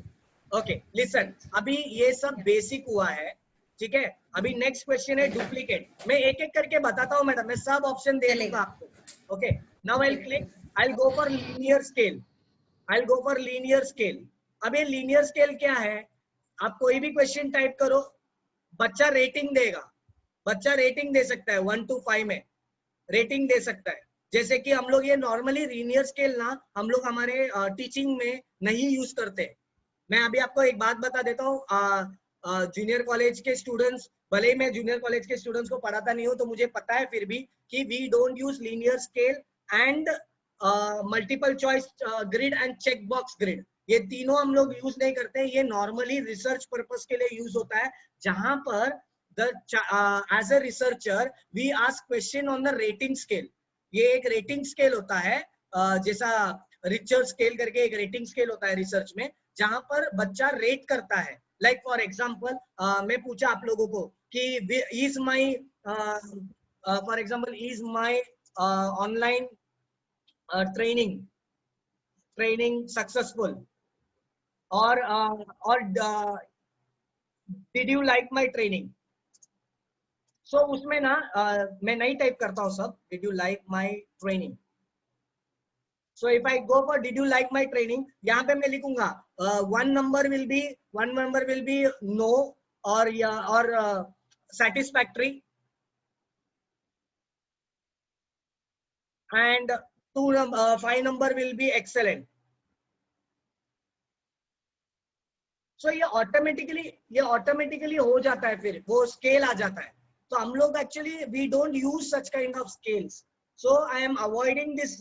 ओके लिसन, अभी ये सब बेसिक हुआ है, ठीक है। अभी नेक्स्ट क्वेश्चन है डुप्लीकेट। मैं एक एक करके बताता हूँ मैडम, मैं सब ऑप्शन दे दूंगा आपको। Okay, now I will click, I will go for linear scale, अब ये लीनियर स्केल क्या है, आप कोई भी क्वेश्चन टाइप करो, बच्चा रेटिंग देगा, बच्चा रेटिंग दे सकता है 1 to 5 में रेटिंग दे सकता है। जैसे कि हम लोग ये नॉर्मली लीनियर स्केल ना हम लोग हमारे टीचिंग में नहीं यूज करते। मैं अभी आपको एक बात बता देता हूँ, जूनियर कॉलेज के स्टूडेंट्स, भले ही मैं जूनियर कॉलेज के स्टूडेंट्स को पढ़ाता नहीं हूँ तो मुझे पता है फिर भी कि we don't use linear scale and multiple choice grid and check box grid, ये तीनों हम लोग यूज नहीं करते। ये नॉर्मली रिसर्च पर्पस के लिए यूज होता है, जहां पर as a researcher we ask question on the rating scale. ये एक रेटिंग स्केल होता है, जैसा रिचर्ड स्केल करके एक रेटिंग स्केल होता है रिसर्च में, जहां पर बच्चा रेट करता है। लाइक फॉर एग्जांपल मैं पूछा आप लोगों को कि is my for example is my online training successful, और did you like my training. सो उसमें ना मैं नहीं टाइप करता हूँ सब did you like my training. So if I go for did you like my training, यहाँ पे मैं लिखूंगा one number will be no or satisfactory, and 5 number will be excellent. So ये automatically हो जाता है, फिर वो स्केल आ जाता है। तो हम लोग actually we don't use such kind of scales. So I am avoiding this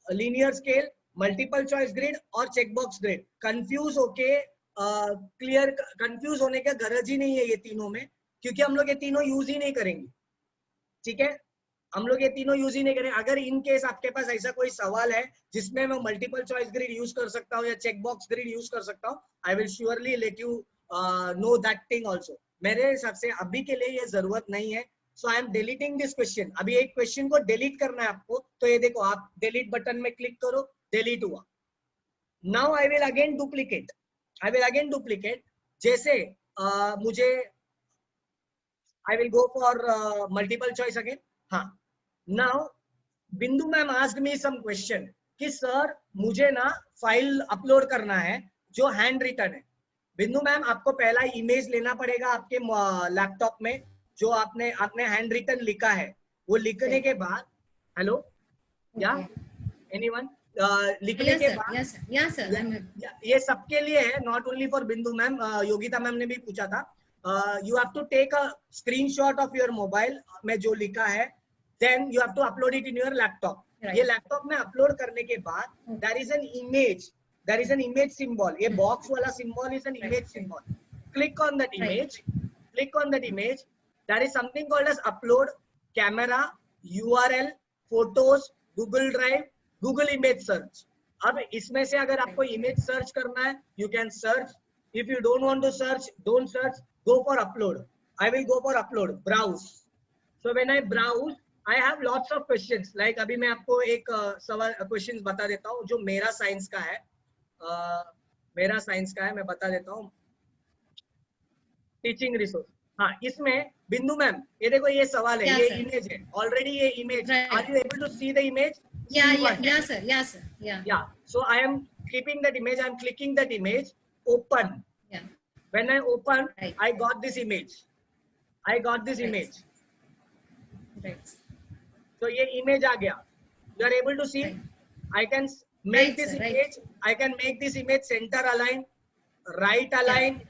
linear scale, multiple choice grid और चेकबॉक्स ग्रिड। कंफ्यूज होने का गरज ही नहीं है ये तीनों में, क्योंकि हम लोग ये तीनों यूज ही नहीं करेंगे। ठीक है, हम लोग ये तीनों यूज ही नहीं करेंगे। अगर इन केस आपके पास ऐसा कोई सवाल है जिसमें मैं मल्टीपल चॉइस ग्रिड यूज कर सकता हूँ या चेकबॉक्स ग्रिड यूज कर सकता हूँ, I will surely let you know that thing also. मेरे हिसाब से अभी के लिए ये जरूरत नहीं है। So I am deleting this question. अभी एक क्वेश्चन को डिलीट करना है आपको, तो ये देखो आप डिलीट बटन में क्लिक करो, डिलीट हुआ। Now I will again duplicate. जैसे मुझे I will go for multiple choice again. हाँ, now Bindu ma'am asked me some question कि सर मुझे ना फाइल अपलोड करना है जो हैंड रिटन है। बिंदु मैम आपको पहला इमेज लेना पड़ेगा आपके लैपटॉप में, जो आपने हैंड रिटन लिखा है। वो लिखने के बाद, हेलो या एनीवन, लिखने के बाद ये सबके लिए है, not only for Bindu ma'am, Yogita ma'am ने भी पूछा था। You have to take a screenshot of your mobile में जो लिखा है, then you have to upload it in your laptop. ये लैपटॉप में अपलोड करने के बाद there is an image symbol, ये बॉक्स वाला symbol is an image symbol. Click on that image. There is something called as upload, camera, URL, photos, Google Drive, Google Image Search. अब इसमें से अगर आपको इमेज सर्च करना है, you can search. If you don't want to search, don't search. Go for upload. I will go for upload. Browse. So when I browse, I have lots of questions. Like अभी मैं आपको एक questions बता देता हूँ जो मेरा science का है। मैं बता देता हूँ। टीचिंग रिसोर्स, हाँ, इसमें बिंदु मैम ये देखो ये सवाल है, ये इमेज है ऑलरेडी, ये image, are you able to see the image? Yeah, so I am keeping that image, I am clicking that image, open. When I open, I got this image. So ये image आ गया, you are able to see. I can make this image center align, right align,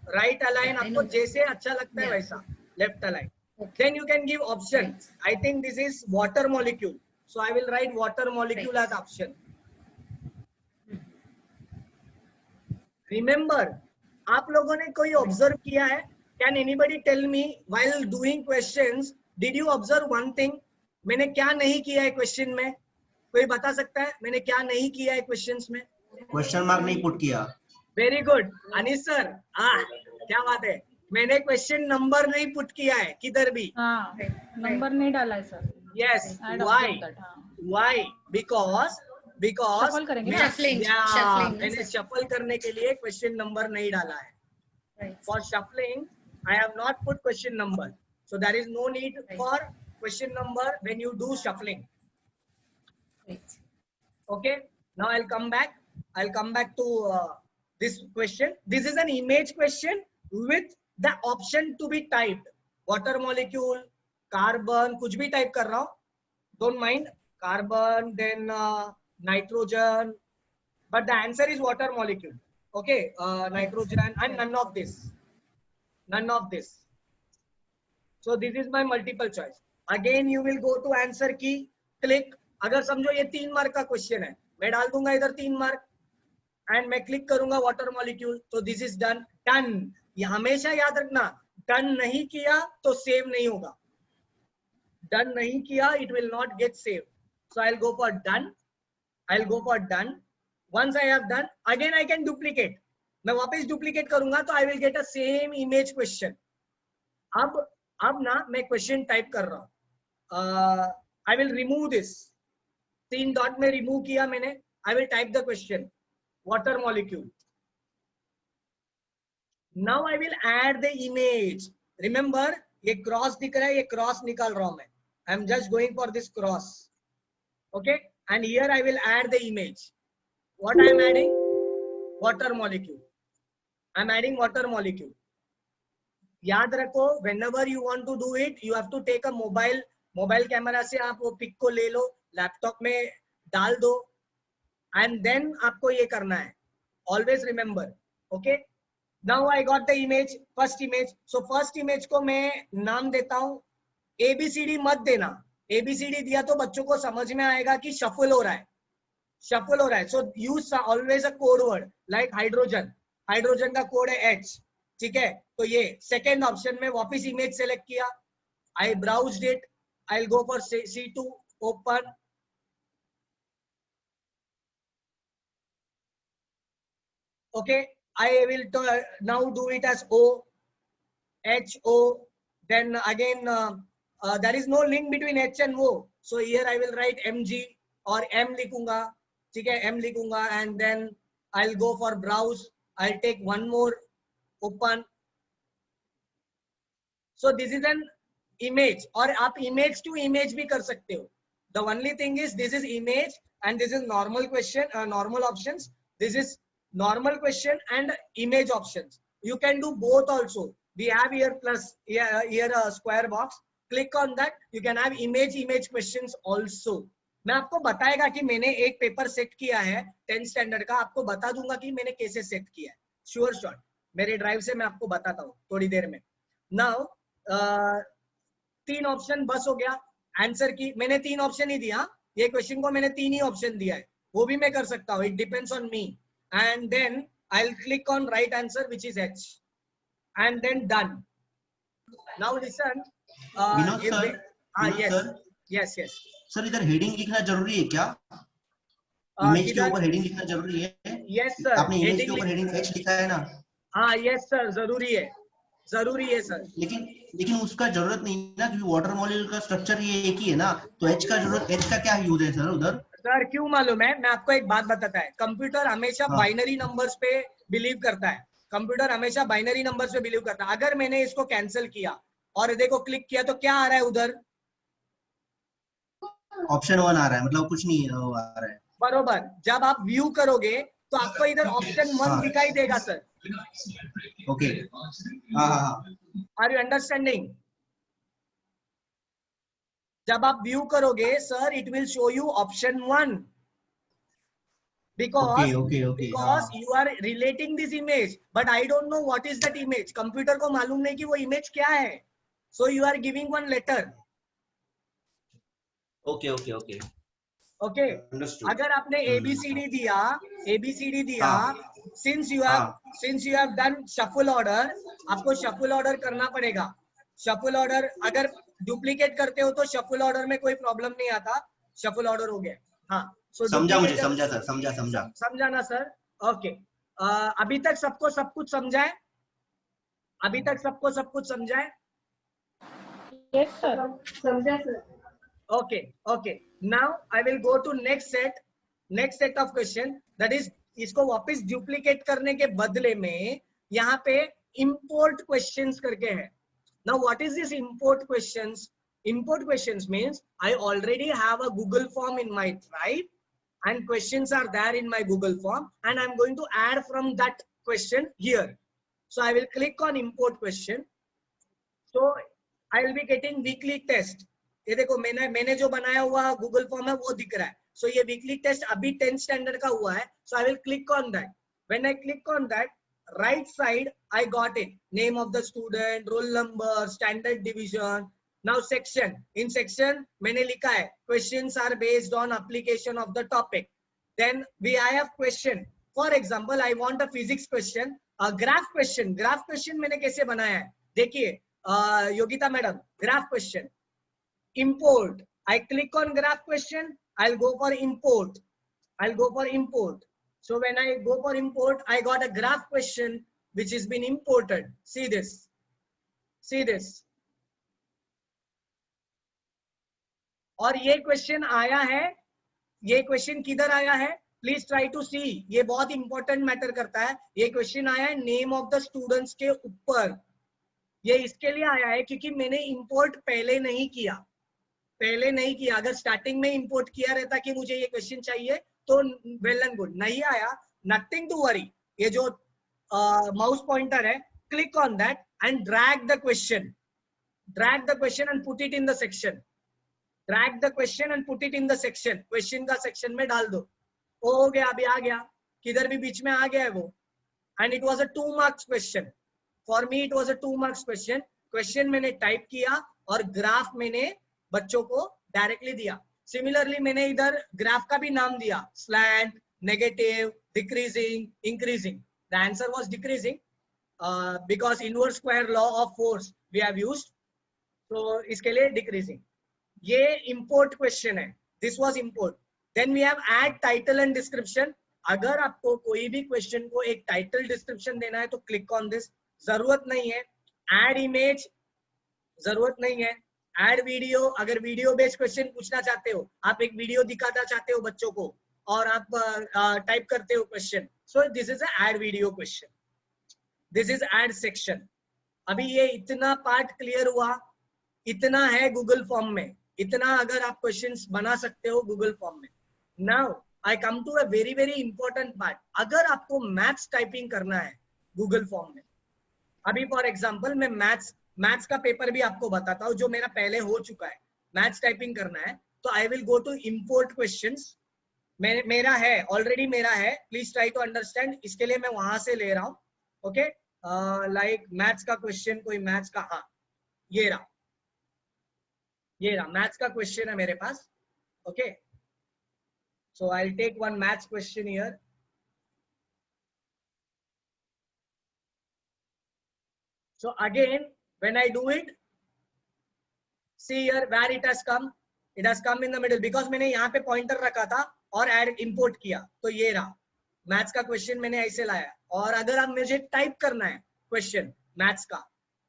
आपको जैसे अच्छा लगता है वैसा, left align. Then you can give option. I think this is water molecule, so I will write water molecule as option. Remember, आप लोगों ने कोई ऑब्जर्व किया है? Can anybody tell me while doing questions, did you observe one thing? मैंने क्या नहीं किया है क्वेश्चन में? कोई बता सकता है मैंने क्या नहीं किया है क्वेश्चंस में? क्वेश्चन मार्क नहीं पुट किया। वेरी गुड अनिश सर, क्या बात है। मैंने क्वेश्चन नंबर नहीं पुट किया है किधर भी, नंबर नहीं डाला है सर। Yes, why? बिकॉज मैंने शफल करने के लिए क्वेश्चन नंबर नहीं डाला है। For shuffling I have not put question number, so there is no need for question number when you do shuffling. Okay, now I will come back to this question. This is an image question with the option to be typed. Water molecule, carbon, कुछ भी type कर रहा हूँ. Don't mind. Carbon, then nitrogen. But the answer is water molecule. Okay, nitrogen and none of this. None of this. So this is my multiple choice. Again you will go to answer key, click. अगर समझो ये 3 mark का question है, मैं डाल दूंगा इधर 3 mark and मैं क्लिक करूंगा वाटर मॉलिक्यूल, तो दिस इज डन. डन. ये हमेशा याद रखना, डन नहीं किया तो सेव नहीं होगा. डन नहीं किया, it will not get save. So I will go for done. I will go for done. Once I have done, again I can duplicate. मैं वापस डुप्लीकेट करूंगा तो I will get a same image question. अब ना मैं question type कर रहा हूं. I will remove this. 3 dot में रिमूव किया मैंने. I will type the question, water molecule. Now I will add the image. Remember ये क्रॉस दिख रहा है, ये क्रॉस निकाल रहा हूं मैं. I am just going for this cross. Okay, and here I will add the image. What I am adding? Water molecule. I am adding water molecule. याद रखो, whenever you want to do it, you have to take a mobile camera से आप वो pick को ले लो, laptop में डाल दो, एंड देन आपको ये करना है. Always remember. Okay, now I got the image, first image. So first image को मैं नाम देता हूं ABCD. मत देना. ABCD दिया तो बच्चों को समझ में आएगा कि शफल हो रहा है, शफल हो रहा है. So use always a code word like hydrogen. Hydrogen का कोड है H. ठीक है, तो ये सेकेंड ऑप्शन में वापस इमेज सेलेक्ट किया. I browsed it. I will go for C2, open. Okay, I will now do it as HO. Then again there is no link between H and O, so here I will write MG और M लिखूंगा. ठीक है, M लिखूंगा and then I will go for browse. I will take one more, open. So this is an image. और आप image to image भी कर सकते हो. The only thing is this is image and this is normal question, normal options. This is normal question and image options. You can do both also. We have here plus here a square box. Click on that. You can have image questions also. मैं आपको बताएगा कि मैंने एक paper set किया है 10th standard का. आपको बता दूंगा कि मैंने कैसे सेट किया है. श्योर शॉट मेरे ड्राइव से मैं आपको बताता हूँ थोड़ी देर में. नाउ 3 ऑप्शन बस हो गया. आंसर की मैंने 3 ऑप्शन ही दिया. ये क्वेश्चन को मैंने 3 ही ऑप्शन दिया है. वो भी मैं कर सकता हूँ. It depends on me. And then I will click on right answer which is H and then done. Now listen. Yes yes sir, इधर हेडिंग लिखना जरूरी है क्या? इमेज के ऊपर हेडिंग लिखना जरूरी है? Yes sir. आपने इमेज के ऊपर हेडिंग H लिखा है ना? हाँ यस सर, जरूरी है, जरूरी है सर. लेकिन उसका जरूरत नहीं ना, क्योंकि वाटर मॉलिक्यूल का स्ट्रक्चर ये एक ही है ना, तो H का जरूरत, H का क्या यूज है सर उधर? सर क्यों मालूम है? मैं आपको एक बात बताता है. कंप्यूटर हमेशा बाइनरी नंबर्स पे बिलीव करता है. कंप्यूटर हमेशा बाइनरी नंबर्स पे बिलीव करता है. अगर मैंने इसको कैंसिल किया और देखो क्लिक किया तो क्या आ रहा है उधर? ऑप्शन 1 आ रहा है, मतलब कुछ नहीं आ रहा है. बरोबर. जब आप व्यू करोगे तो आपको इधर ऑप्शन 1 दिखाई देगा sir. Okay. Are you understanding? जब आप व्यू करोगे sir, it will show you option 1 because you are relating this image, but I don't know what is that image. Computer को मालूम नहीं कि वो इमेज क्या है. So you are giving one letter. Okay. अगर आपने ABCD दिया, since you have done shuffle order, आपको shuffle order करना पड़ेगा. shuffle order अगर डुप्लीकेट करते हो तो shuffle order में कोई प्रॉब्लम नहीं आता. shuffle order हो गया. हाँ, so समझा सर, समझा ना सर. ओके, अभी तक सबको सब कुछ समझा है? अभी तक सबको सब कुछ समझा है? यस सर, समझा sir. Okay. Now I will go to next set of question. That is, इसको वापस डुप्लीकेट करने के बदले में यहाँ पे import questions करके है. Now what is this import questions? Import questions means I already have a Google form in my drive and questions are there in my Google form, and I'm going to add from that question here. So I will click on import question. So I will be getting weekly test. ये देखो मैंने जो बनाया हुआ Google form है वो दिख रहा है. So ये weekly test अभी 10th standard का हुआ है. So I will click on that. When I click on that, right side I got it. Name of the student, roll number, standard division. Now section. In section मैंने लिखा है questions are based on application of the topic. Then I have question. For example, I want a physics question, a graph question. Graph question मैंने कैसे बनाया है? देखिए Yogita madam, graph question. Import. I click on graph question. I'll go for import. So when I go for import, I got a graph question which has been imported. See this. और ये question आया है. ये question किधर आया है? Please try to सी. ये बहुत इंपॉर्टेंट मैटर करता है. ये क्वेश्चन आया है नेम ऑफ द स्टूडेंट्स के ऊपर. ये इसके लिए आया है क्योंकि मैंने इंपोर्ट पहले नहीं किया. अगर स्टार्टिंग में इंपोर्ट किया रहता कि मुझे ये क्वेश्चन चाहिए तो वेल एंड गुड. नहीं आया, नथिंग टू वरी. ये जो माउस पॉइंटर है, click on that and drag the question and put it in the section. Question का सेक्शन में डाल दो. हो गया, अभी आ गया, किधर भी बीच में आ गया है वो. And it was a 2 marks question. For me it was a 2 marks question. Question मैंने टाइप किया और ग्राफ मैंने बच्चों को डायरेक्टली दिया. सिमिलरली मैंने इधर ग्राफ का भी नाम दिया, slant, negative, decreasing, increasing. The answer was decreasing because inverse square law of force we have used. तो इसके लिए डिक्रीजिंग. ये इंपोर्ट क्वेश्चन है. This was import. Then we have add title and description. अगर आपको कोई भी क्वेश्चन को एक टाइटल डिस्क्रिप्शन देना है तो क्लिक ऑन दिस. जरूरत नहीं है. ऐड इमेज, जरूरत नहीं है. ऐड वीडियो, अगर वीडियो बेस्ड क्वेश्चन पूछना चाहते हो, आप एक वीडियो दिखाना चाहते हो बच्चों को और आप टाइप करते हो question, so this is add video question. This is add section. अभी ये इतना पार्ट क्लियर हुआ. इतना है गूगल फॉर्म में. इतना अगर आप क्वेश्चंस बना सकते हो गूगल फॉर्म में. Now I come to a very very important part. अगर आपको मैथ्स टाइपिंग करना है गूगल फॉर्म में, अभी फॉर एग्जांपल मैं मैथ्स का पेपर भी आपको बताता हूँ जो मेरा पहले हो चुका है. मैथ्स टाइपिंग करना है तो I will go to import questions. मेरा है ऑलरेडी, मेरा है. Please try to understand. इसके लिए मैं वहां से ले रहा हूँ. ओके, लाइक मैथ्स का क्वेश्चन, कोई मैथ्स का, हाँ ये रहा मैथ्स का क्वेश्चन है मेरे पास. Okay, so I will take one maths question here. So again, when I do it, see here where it has come. It has come in the middle because मैंने यहाँ पे पॉइंटर रखा था और ऐड इंपोर्ट किया. तो ये रहा मैथ्स का क्वेश्चन, मैंने ऐसे लाया. और अगर अब मुझे टाइप करना है क्वेश्चन मैथ्स का,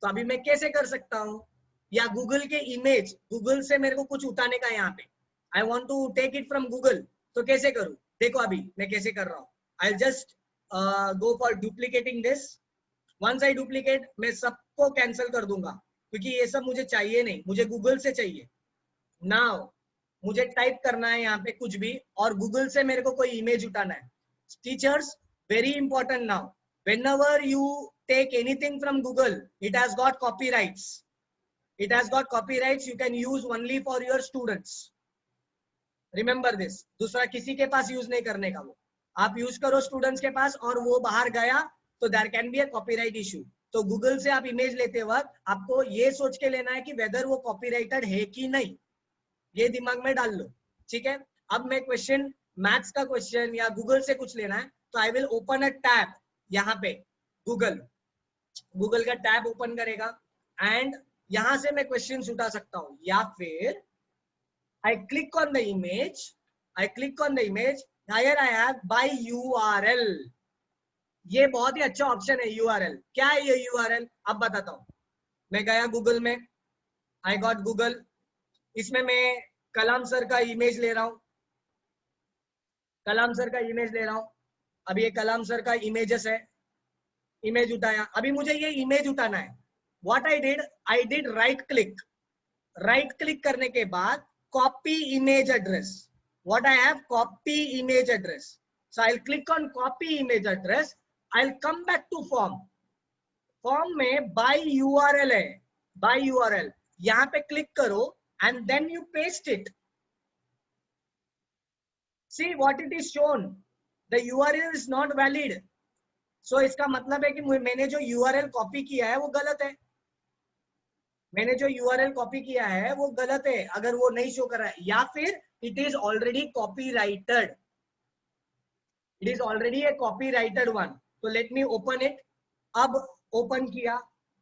तो अभी मैं कैसे कर सकता हूँ? या गूगल के इमेज, गूगल से मेरे को कुछ उठाने का, यहाँ पे I want to take it from Google, तो कैसे करूँ? देखो अभी मैं कैसे कर रहा हूँ. I just go for duplicating this. Once I duplicate, मैं सबको कैंसिल कर दूंगा क्योंकि ये सब मुझे चाहिए नहीं, मुझे गूगल से चाहिए. नाउ मुझे टाइप करना है यहाँ पे कुछ भी और गूगल से मेरे को कोई इमेज उठाना है. Teachers, very important now, whenever you take anything from Google, it has got copyrights. It has got copyrights. You can use only for your students. Remember this. दूसरा किसी के पास यूज नहीं करने का. वो आप यूज करो स्टूडेंट्स के पास और वो बाहर गया तो there can be a copyright issue. तो गूगल से आप इमेज लेते वक्त आपको ये सोच के लेना है कि वेदर वो कॉपीराइटेड है कि नहीं. ये दिमाग में डाल लो, ठीक है. अब मैं क्वेश्चन, मैथ्स का क्वेश्चन या गूगल से कुछ लेना है तो I will open a tab. यहाँ पे गूगल का टैब ओपन करेगा एंड यहां से मैं क्वेश्चन उठा सकता हूँ. या फिर I click on the image. Here I have by URL. ये बहुत ही अच्छा ऑप्शन है URL. क्या है ये URL? अब बताता हूँ. मैं गया गूगल में, आई गॉट गूगल. इसमें मैं कलाम सर का इमेज ले रहा हूँ. अभी ये कलाम सर का इमेजेस है. इमेज उठाया. अभी मुझे ये इमेज उठाना है. What I did right click करने के बाद copy image address. what I have, copy image address. So I'll click on copy image address. I'll come back to form. Form में by URL है, by URL. यहाँ पे click करो and then you paste it. See what it is shown. The URL is not valid. So इसका मतलब है कि मैंने जो URL कॉपी किया है वो गलत है. मैंने जो URL कॉपी किया है वो गलत है अगर वो नहीं शो कर रहा है, या फिर it is already copyrighted. It is already a copyrighted one. So let me open it. अब ओपन किया,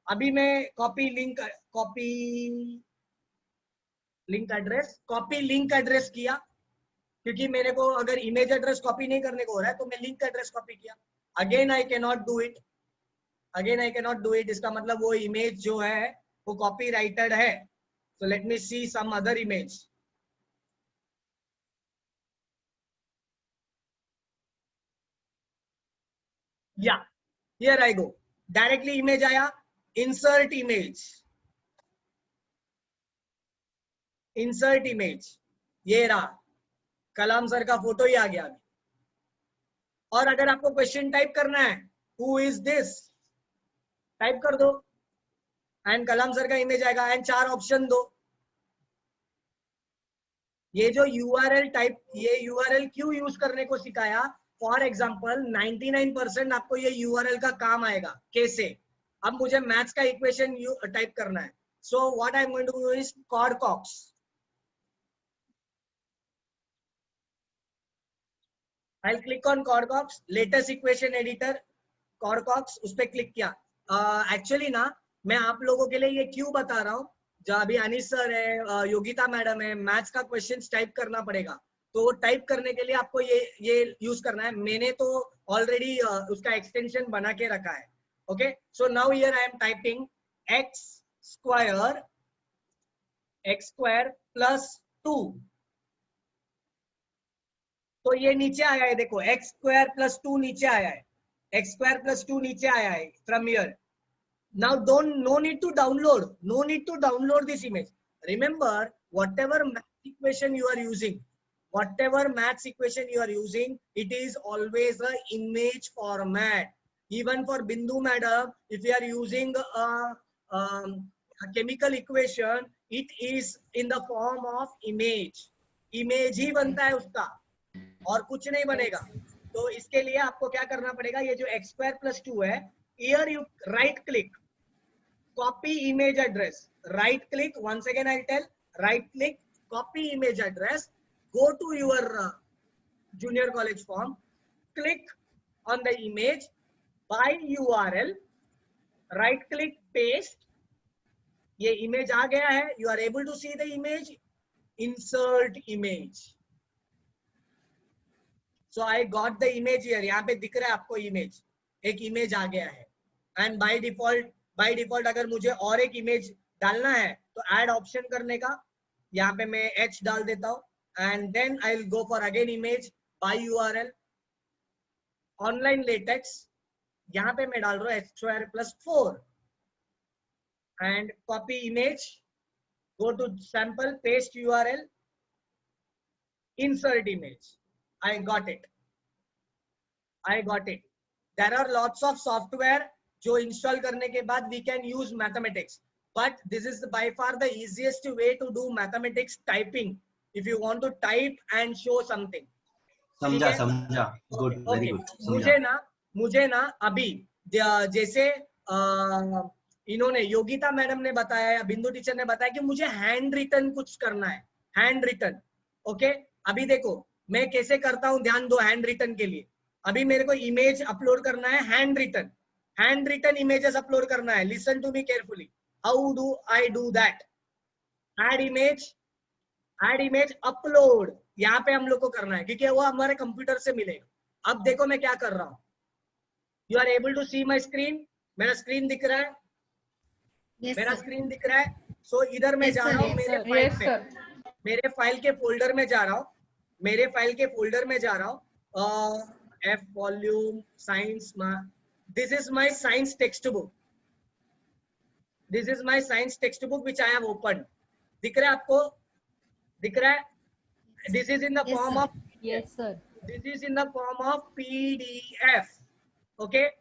अभी मैं कॉपी लिंक एड्रेस किया, क्योंकि मेरे को अगर इमेज एड्रेस कॉपी नहीं करने को हो रहा है तो मैं लिंक एड्रेस कॉपी किया. Again I can not do it. इसका मतलब वो इमेज जो है वो कॉपीराइटेड है. सो लेट मी सी सम अदर इमेज. या here I go, directly image आया. इंसर्ट इमेज, ये रहा, कलाम सर का फोटो ही आ गया अभी. और अगर आपको क्वेश्चन टाइप करना है, हु इज दिस, टाइप कर दो एंड कलाम सर का इमेज आएगा. एंड 4 ऑप्शन दो. ये जो URL क्यों यूज करने को सिखाया, फॉर एग्जाम्पल 99% आपको ये URL का काम आएगा. कैसे? अब मुझे मैथ्स का इक्वेशन टाइप करना है. So what I am going to do is quadcox. I'll click on quadcox, latest equation editor, quadcox, उस पर क्लिक किया. एक्चुअली ना मैं आप लोगों के लिए ये क्यों बता रहा हूँ, जो अभी अनीस सर है, योगिता मैडम है, मैथ्स का क्वेश्चन टाइप करना पड़ेगा. तो टाइप करने के लिए आपको ये यूज करना है. मैंने तो ऑलरेडी उसका एक्सटेंशन बना के रखा है. Okay, so now here I am typing x square plus 2. तो ये नीचे आया है, देखो x स्क्वायर प्लस 2 नीचे आया है. x स्क्वायर प्लस 2 नीचे आया है from here. Now no need to download this image. Remember, whatever math equation you are using, it is always a image format. Even for Bindu madam, if you are using a chemical equation, it is in the form of image. Image ही बनता है उसका, और कुछ नहीं बनेगा. तो इसके लिए आपको क्या करना पड़ेगा, ये जो x square plus 2 है, here you right click, copy image address, right click, once again I'll tell, right click, copy image address, go to your junior college form, click on the image, by URL, right click, paste. ये image आ गया है, you are able to see the image, insert image. So I got the image here. यहाँ पे दिख रहा है आपको image, एक image आ गया है. And by default अगर मुझे और एक इमेज डालना है तो ऐड ऑप्शन करने का, यहाँ पे मैं h डाल देता हूँ. And then I will go for again image by URL, online latex, यहाँ पे मैं डाल रहा हूँ x² + 4 and copy image, go to sample, paste URL, insert image. I got it. There are lots of software जो install करने के बाद we can use mathematics, but this is by far the easiest way to do mathematics typing if you want to type and show something. समझा. Good, very good. मुझे ना अभी जैसे इन्होंने योगिता मैडम ने बताया या बिंदु टीचर ने बताया कि मुझे हैंड रिटन कुछ करना है, हैंड रिटन. ओके, अभी देखो मैं कैसे करता हूँ, ध्यान दो. हैंड रिटन के लिए अभी मेरे को इमेज अपलोड करना है, हैंड रिटन इमेजेस अपलोड करना है. Listen to me carefully. How do I do that? Add image upload, यहाँ पे हम लोग को करना है क्योंकि वो हमारे कंप्यूटर से मिलेगा. अब देखो मैं क्या कर रहा हूँ. You are able to see my screen. मेरा स्क्रीन दिख रहा है? yes, स्क्रीन दिख रहा है. सो इधर मैं जा रहा हूँ, मेरे फाइल के फोल्डर में जा रहा हूँ, F volume science. This is my science textbook. Which I have opened. दिख रहा है आपको? दिख रहा है? this is in the Yes, form sir. of Yes, sir. this is in the form of PDF. Okay,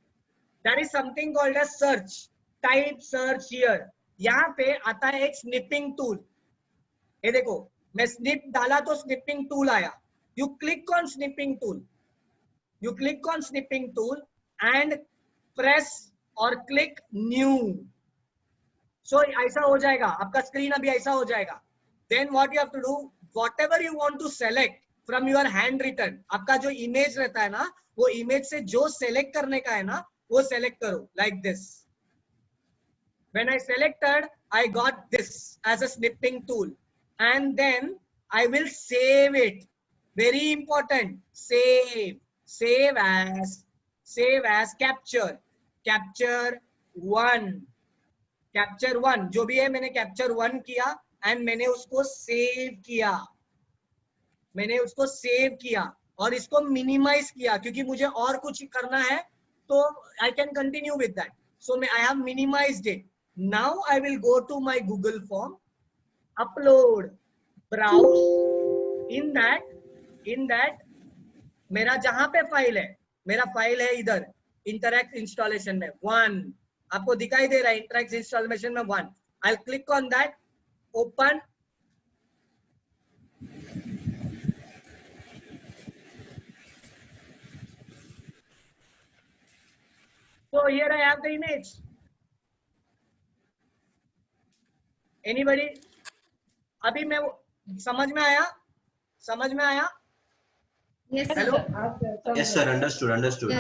that is something called as search. Type search here. यहाँ पे आता है एक स्निपिंग टूल. ये देखो, मैं स्निप डाला तो स्निपिंग टूल आया. You click on snipping tool. You click on snipping tool and press or click new. So ऐसा हो जाएगा, आपका स्क्रीन अभी ऐसा हो जाएगा. Then what you have to do, whatever you want to select from your handwritten, आपका जो इमेज रहता है ना, वो इमेज से जो सेलेक्ट करने का है ना, वो सेलेक्ट करो like this. When I selected, I got this as a snipping tool, and then I will save it. Very important. Save as capture 1. Capture 1 जो भी है, मैंने capture 1 किया and मैंने उसको सेव किया और इसको मिनिमाइज किया क्योंकि मुझे और कुछ करना है तो I can continue with that. So I have minimized it. Now I will go to my Google form, upload, browse. In that मेरा जहां पे फाइल है, मेरा फाइल है इधर इंटरैक्ट इंस्टॉलेशन में 1. आपको दिखाई दे रहा है इंटरैक्ट इंस्टॉलेशन में 1. I'll click on that, open. So here I have the image. Anybody? अभी मैं समझ में आया? Yes, sir. Hello? Yes, sir. Understood. Understood,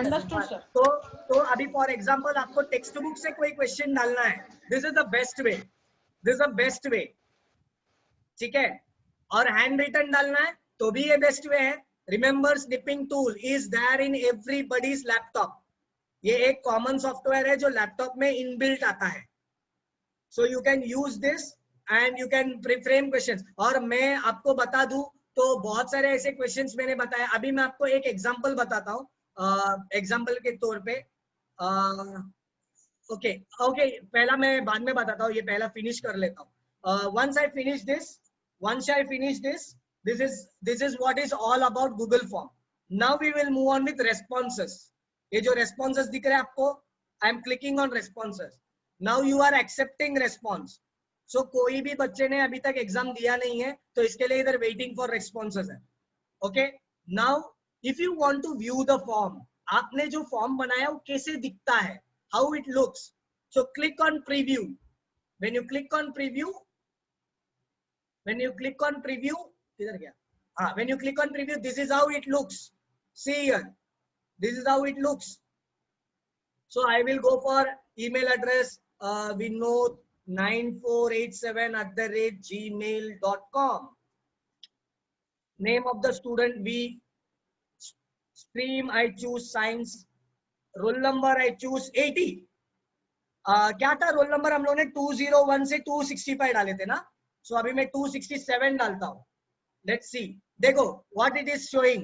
sir. तो अभी फॉर एग्जांपल आपको टेक्स्ट बुक से कोई क्वेश्चन डालना है. This is the best way. ठीक है, और हैंड रिटन डालना है तो भी ये बेस्ट वे है. Remember snipping tool is there in everybody's laptop. ये एक कॉमन सॉफ्टवेयर है जो लैपटॉप में इनबिल्ट आता है. So you can use this and you can frame questions. और मैं आपको बता दूं तो बहुत सारे ऐसे क्वेश्चंस मैंने बताया. अभी मैं आपको एक एग्जांपल बताता हूँ. एग्जांपल के तौर पे ओके पहला मैं बाद में बताता हूँ, ये पहला फिनिश कर लेता हूँ. once I finish this, this is what is all about Google form. Now we will move on with responses. ये जो responses दिख रहे हैं आपको, I am clicking on responses. Now you are accepting response. So कोई भी बच्चे ने अभी तक एग्जाम दिया नहीं है तो इसके लिए इधर वेटिंग फॉर रिस्पॉन्सेस है. Okay, now if you want to view the form, आपने जो फॉर्म बनाया वो कैसे दिखता है, how it looks. So click on preview. When you click on preview, किधर गया? हाँ, when you click on preview, this is how it looks. See here, this is how it looks. So I will go for email address vinod9487@gmail.com. Name of the student V. Stream I choose science. Roll number I choose 80. क्या था roll number? हम लोगों ने 201 से 265 डाले थे ना. सो अभी मैं 267 डालता हूँ. Let's see. देखो what it is showing.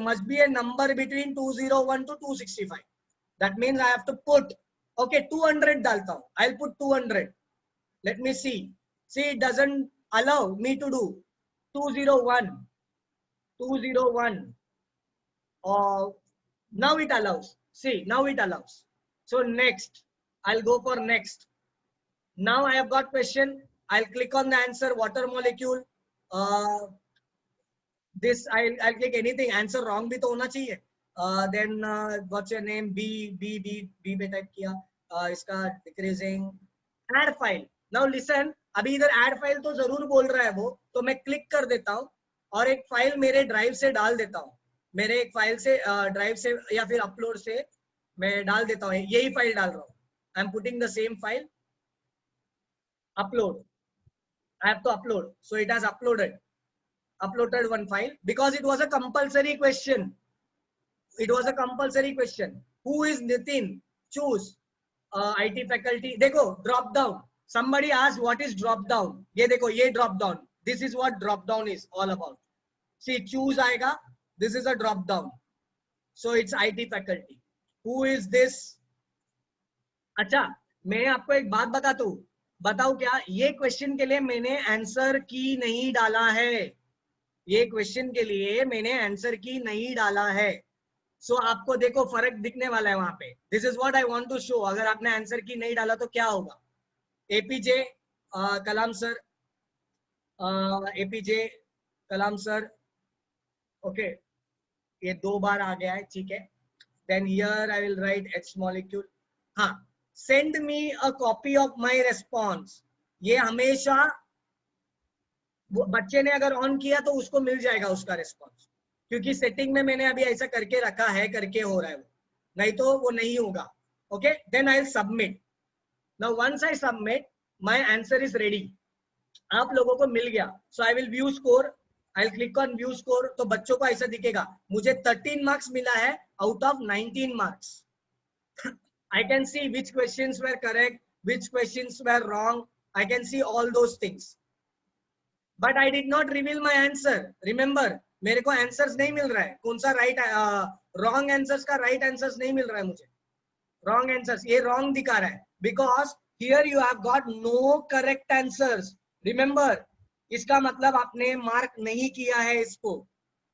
Must be a number between 201 to 265. That means I have to put 200 डालता हूँ. I'll put 200. Let me see. See, it doesn't allow me to do 201. Now it allows. See, now it allows. So next, I'll go for next. Now I have got question. I'll click on the answer. Water molecule. This I'll click anything. Answer wrong भी तो होना चाहिए. Then what's your name? B पे type किया. इसका decreasing. Add file. Now listen. अभी इधर add file तो जरूर बोल रहा है वो, तो मैं क्लिक कर देता हूँ और एक फाइल मेरे ड्राइव से डाल देता हूँ. मेरे एक फाइल से ड्राइव से या फिर अपलोड से मैं डाल देता हूँ. यही फाइल डाल रहा हूँ. I am putting the same file. Upload. I have to upload. So it has uploaded one file because it was a compulsory question. Who is Nitin? Choose IT faculty. देखो drop down. Somebody asked what is drop down. ये देखो ये drop down. This is what drop down is all about. See, choose आएगा. This is a drop down. So it's IT faculty. Who is this? अच्छा, मैं आपको एक बात बताऊं क्या? ये क्वेश्चन के लिए मैंने आंसर की नहीं डाला है. ये क्वेश्चन के लिए मैंने आंसर की नहीं डाला है। सो आपको देखो फर्क दिखने वाला है वहां पे। This is what I want to show. अगर आपने आंसर की नहीं डाला तो क्या होगा? APJ Kalam sir, APJ Kalam sir, okay, ये 2 बार आ गया है, ठीक है। Then here I will write H molecule. हाँ, send me a copy of my response. ये हमेशा बच्चे ने अगर ऑन किया तो उसको मिल जाएगा उसका रिस्पॉन्स, क्योंकि सेटिंग में मैंने अभी ऐसा करके रखा है, करके हो रहा है वो, नहीं तो वो नहीं होगा। Okay, then I will submit. Now once I submit my answer is ready. आप लोगों को मिल गया। So I will view score, I will click on view score. तो बच्चों को ऐसा दिखेगा, मुझे 13 मार्क्स मिला है out of 19 marks. I can see which questions were correct, which questions were wrong. I can see all those things. But I did not reveal my answer. Remember, मेरे को आंसर्स नहीं मिल रहा है। कौन सा राइट, रॉन्ग आंसर्स का right answers नहीं मिल रहा है मुझे। रॉन्ग आंसर्स ये रॉन्ग दिखा रहा है, because here you have got no correct answers. Remember, इसका मतलब आपने मार्क नहीं किया है इसको।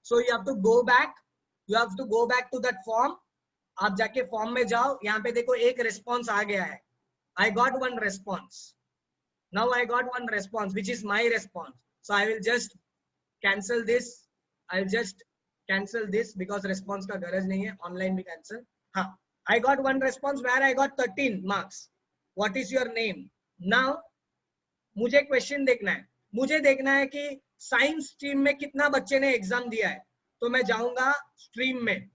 So you have to go back, you have to go back to that form. आप जाके फॉर्म में जाओ, यहाँ पे देखो एक रिस्पॉन्स आ गया है। I got one response. Now I got one response which is my response. So I will just cancel this, I will just cancel this because response का गरज नहीं है, ऑनलाइन भी कैंसल। हाँ, I got one response where I got 13 marks. What is your name? Now मुझे question देखना है, मुझे देखना है कि साइंस स्ट्रीम में कितना बच्चे ने एग्जाम दिया है। तो मैं जाऊंगा स्ट्रीम में,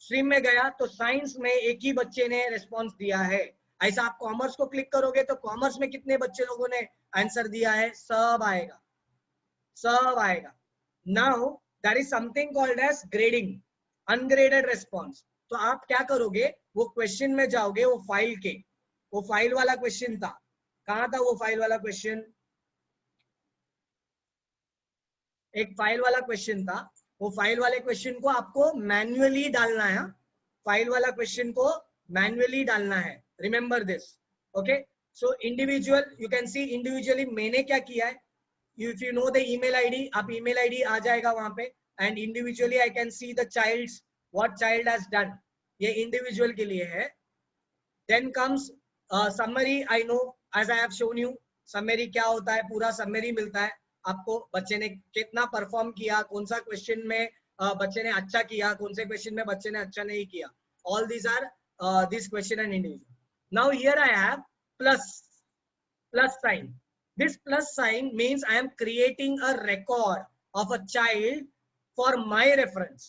स्ट्रीम में गया तो साइंस में एक ही बच्चे ने रिस्पॉन्स दिया है। ऐसा आप कॉमर्स को क्लिक करोगे तो कॉमर्स में कितने बच्चे लोगों ने आंसर दिया है, सब आएगा, सब आएगा। Now there is something called as grading, ungraded response. तो आप क्या करोगे, वो क्वेश्चन में जाओगे, वो फाइल के, वो फाइल वाला क्वेश्चन था, कहाँ था वो फाइल वाला क्वेश्चन? एक फाइल वाला क्वेश्चन था, वो फाइल वाले क्वेश्चन को आपको मैन्युअली डालना है। फाइल वाला क्वेश्चन को मैन्युअली डालना है, remember this. Okay, so individual, you can see individually मैंने क्या किया है। If you know the email ID, आप ईमेल आईडी आ जाएगा वहां पे, and individually I can see the child's, what child has done. ये इंडिविजुअल के लिए है। Then comes summary. I know, as I have shown you, summary क्या होता है, पूरा समरी मिलता है आपको, बच्चे ने कितना परफॉर्म किया, कौन सा क्वेश्चन में बच्चे ने अच्छा किया, कौन से क्वेश्चन में बच्चे ने अच्छा नहीं किया। All these are this question and individual. Now here I have plus, plus sign. This plus sign means I am creating a record of a child for my reference.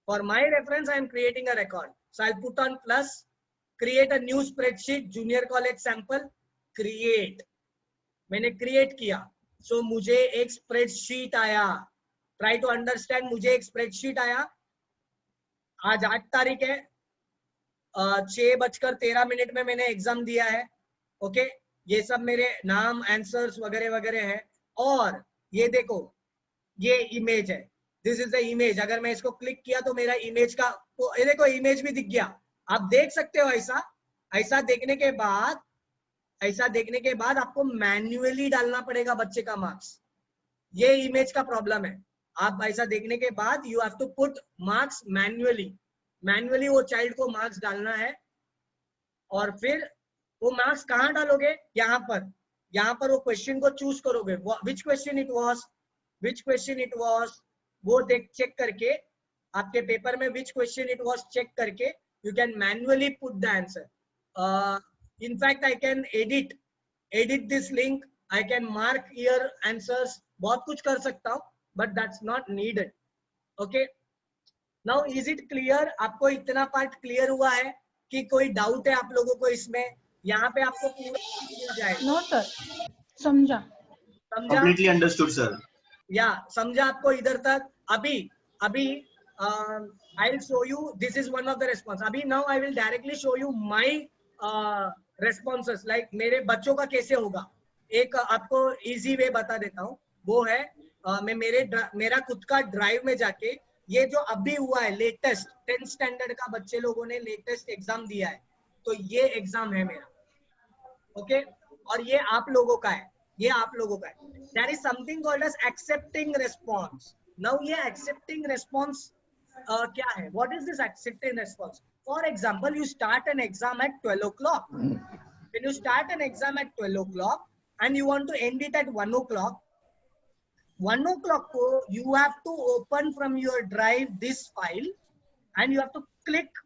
For my reference, I am creating a record. So I'll put on plus, create a new spreadsheet, junior college sample, create. मैंने create किया, so मुझे एक spreadsheet आया. Try to understand, मुझे एक spreadsheet आया. आज 8 तारीख है, 6:13 में मैंने एग्जाम दिया है. ओके, ये सब मेरे नाम, आंसर्स वगैरह वगैरह है. और ये देखो, ये इमेज है, दिस इज द इमेज. अगर मैं इसको क्लिक किया तो मेरा इमेज का, तो ये देखो इमेज भी दिख गया. आप देख सकते हो. ऐसा ऐसा देखने के बाद, ऐसा देखने के बाद आपको मैन्युअली डालना पड़ेगा बच्चे का मार्क्स. ये इमेज का प्रॉब्लम है. आप ऐसा देखने के बाद you have to put marks manually. Manually वो चाइल्ड को मार्क्स डालना है. और फिर वो मार्क्स कहाँ डालोगे? यहाँ पर. यहाँ पर वो क्वेश्चन को चूज करोगे, which question it was, which question it was, वो देख चेक करके आपके पेपर में which question it was check करके you can manually put the answer. in fact I can edit this link, I can mark here answers, बहुत कुछ कर सकता हूँ, but that's not needed. okay, now is it clear? आपको इतना part clear हुआ है कि कोई डाउट है आप लोगों को इसमें? यहाँ पे आपको पूरा मिल जाएगा. नो सर, समझा. Completely understood, sir. या समझा आपको इधर तक? अभी I'll show you, this is one of the response. अभी now I will directly show you my responses, like मेरे बच्चों का कैसे होगा. एक आपको easy way बता देता हूँ. वो है मैं मेरा खुद का ड्राइव में जाके, ये जो अभी हुआ है लेटेस्ट 10th स्टैंडर्ड का बच्चे लोगों ने लेटेस्ट एग्जाम दिया है, तो ये एग्जाम है मेरा. ओके, और ये आप लोगों का है. ये आप लोगों का है. There is something called as accepting response. Now ये accepting response क्या है? What is this accepting response? For example, you start an exam at 12 o'clock. When you start an exam at 12 o'clock and you want to end it at 1 o'clock, 1 o'clock को you have to open from your drive this file and you have to click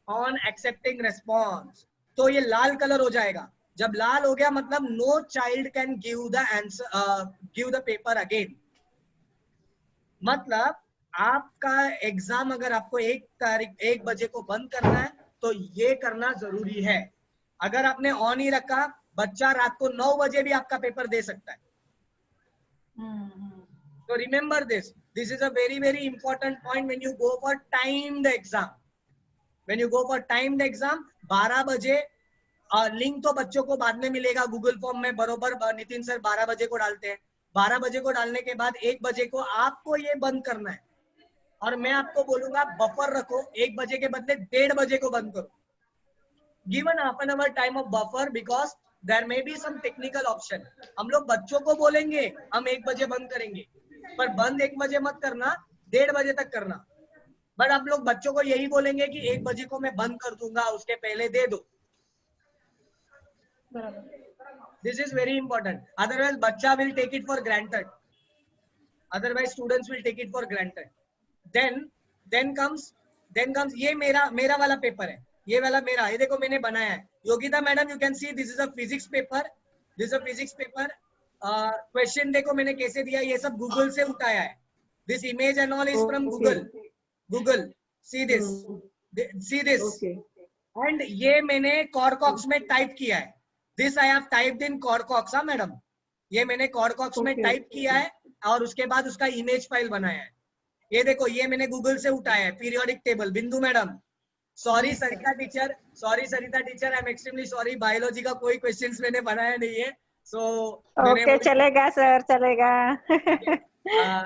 on accepting response. तो ये लाल colour हो जाएगा. जब लाल हो गया मतलब no child can give the answer, give the paper again. मतलब आपका एग्जाम अगर आपको 1 बजे को बंद करना है तो ये करना जरूरी है. अगर आपने ऑन ही रखा, बच्चा रात को 9 बजे भी आपका पेपर दे सकता है. So remember this. This is a very, very important point when you go for timed exam. When you go for timed exam, 12 बजे लिंक तो बच्चों को बाद में मिलेगा गूगल फॉर्म में, बरोबर नितिन सर 12 बजे को डालते हैं. 12 बजे को डालने के बाद 1 बजे को आपको ये बंद करना है. और मैं आपको बोलूंगा बफर रखो, 1 बजे के बदले 1:30 बजे को बंद करो. Give an half an hour time of buffer because there may be some technical option. हम लोग बच्चों को बोलेंगे हम 1 बजे बंद करेंगे, पर बंद 1 बजे मत करना, 1:30 बजे तक करना. बट आप लोग बच्चों को यही बोलेंगे कि 1 बजे को मैं बंद कर दूंगा, उसके पहले दे दो. This is very important. Otherwise, बच्चा will take it for granted. Otherwise, students will take it for granted. Then comes ये मेरा वाला पेपर है. ये वाला मेरा, ये देखो मैंने बनाया है. Yogita madam, you can see this is a physics paper. This is a physics paper. Question देखो मैंने कैसे दिया, ये सब गूगल से उठाया है. This image and all is from Google. See this. See this. And ये मैंने Corcox में टाइप किया है. This I have typed in Corcox, हाँ मैडम. ये मैंने Corcox में टाइप किया है और उसके बाद उसका इमेज फाइल बनाया है. ये देखो, ये मैंने गूगल से उठाया है. Periodic table. Bindu madam, sorry Sarita teacher, I am extremely sorry. Biology का कोई क्वेश्चंस मैंने बनाया नहीं है. सो ओके, चलेगा सर, चलेगा.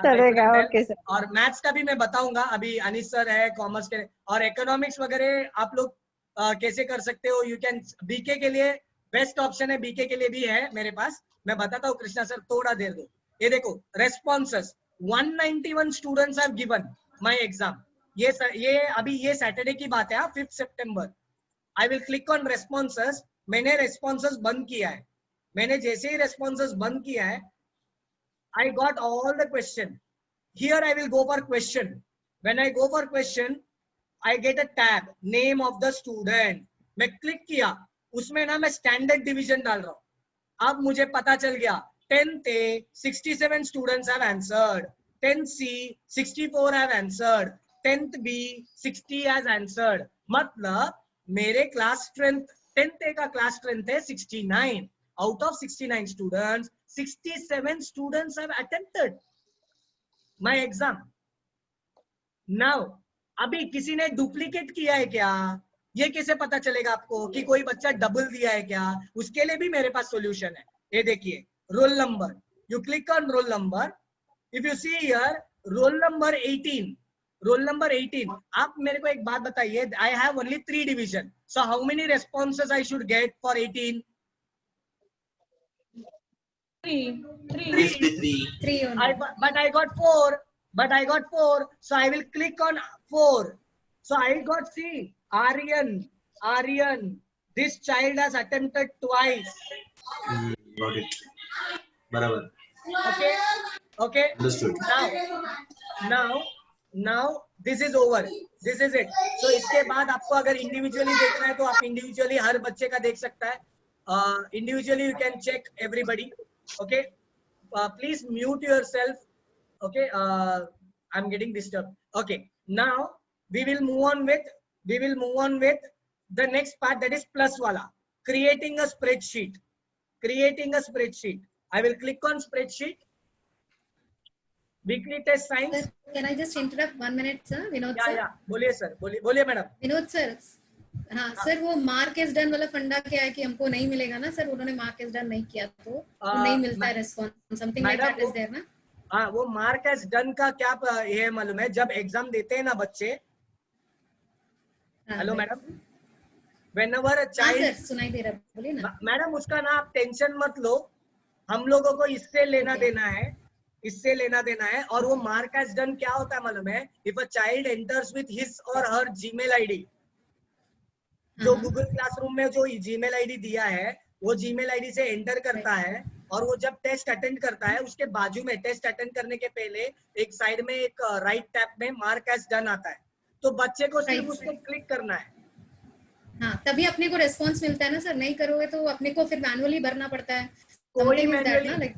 चलेगा, ओके सर. और मैथ्स का भी मैं बताऊंगा. अभी अनिश सर है कॉमर्स के, और इकोनॉमिक्स वगैरह आप लोग कैसे कर सकते हो. यू कैन, बीके के लिए बेस्ट ऑप्शन है, बीके के लिए भी है मेरे पास. मैं बताता हूँ कृष्णा सर, थोड़ा देर दो. ये देखो responses. 191 students have given my exam. ये अभी ये सैटरडे की बात है, 5 सितंबर. I will click on responses. मैंने रेस्पॉन्सेस बंद किया है. मैंने जैसे ही रेस्पॉन्सेस बंद किया है, I got all the question. Here I will go for question. When I go for question, I get a tab, name of the student. मैं क्लिक किया, उसमें ना मैं स्टैंडर्ड डिवीजन डाल रहा हूँ. अब मुझे पता चल गया 10th A 67 students have answered, 10th C 64 have answered, 10th B 60 has answered. मतलब मेरे क्लास स्ट्रेंथ, 10th A का क्लास स्ट्रेंथ है 69. Out of 69 students, 67 students have attempted my exam. Now, अभी किसी ने डुप्लीकेट किया है क्या, ये कैसे पता चलेगा आपको कि कोई बच्चा डबल दिया है क्या? उसके लिए भी मेरे पास सॉल्यूशन है. ये देखिए, roll number. You click on roll number. If you see here roll number 18, roll number 18. आप मेरे को एक बात बताइए, I have only 3 division, so how many responses I should get for 18? 3. But I got 4. So I will click on 4. So I got, see, Aryan, this child has attempted twice. Got it. Barabar. Okay. Understood. Now this is over. This is it. So इसके बाद आपको अगर individually देखना है तो आप individually हर बच्चे का देख सकता है. Individually you can check everybody. Okay. Please mute yourself. Okay. I'm getting disturbed. Okay. Now we will move on with the next part, that is plus wala. Creating a spreadsheet. I will click on spreadsheet. Weekly test science. Sir, can I just interrupt 1 minute, sir? Vinod sir. Yeah. बोलिए sir, बोलिए madam. Vinod sir, हाँ sir, वो mark is done वाला फंडा क्या है कि हमको नहीं मिलेगा ना सर? उन्होंने मार्क इज डन नहीं किया तो नहीं मिलता है response, something like that is there ना? हाँ, वो मार्क एज डन का क्या ये मालूम है, जब एग्जाम देते हैं ना बच्चे. Hello madam. Whenever a child, sir सुनाई दे रहा है, बोलिए ना मैडम. उसका ना आप टेंशन मत लो. हम लोगों को इससे लेना देना है, इससे लेना देना है। और वो मार्क एज डन क्या होता है मालूम है? If a child enters with his और हर जीमेल आईडी, जो गूगल क्लासरूम में जो जीमेल आईडी दिया है वो जीमेल आईडी से एंटर करता है, और वो जब टेस्ट अटेंड करता है उसके बाजू में टेस्ट अटेंड करने के पहले एक साइड में एक राइट टैब में मार्क एज डन आता है, तो बच्चे को सिर्फ उसको क्लिक करना है। हाँ, तभी अपने को रेस्पॉन्स मिलता है ना सर। नहीं करोगे तो अपने को फिर मैनुअली भरना पड़ता है। कोई manually,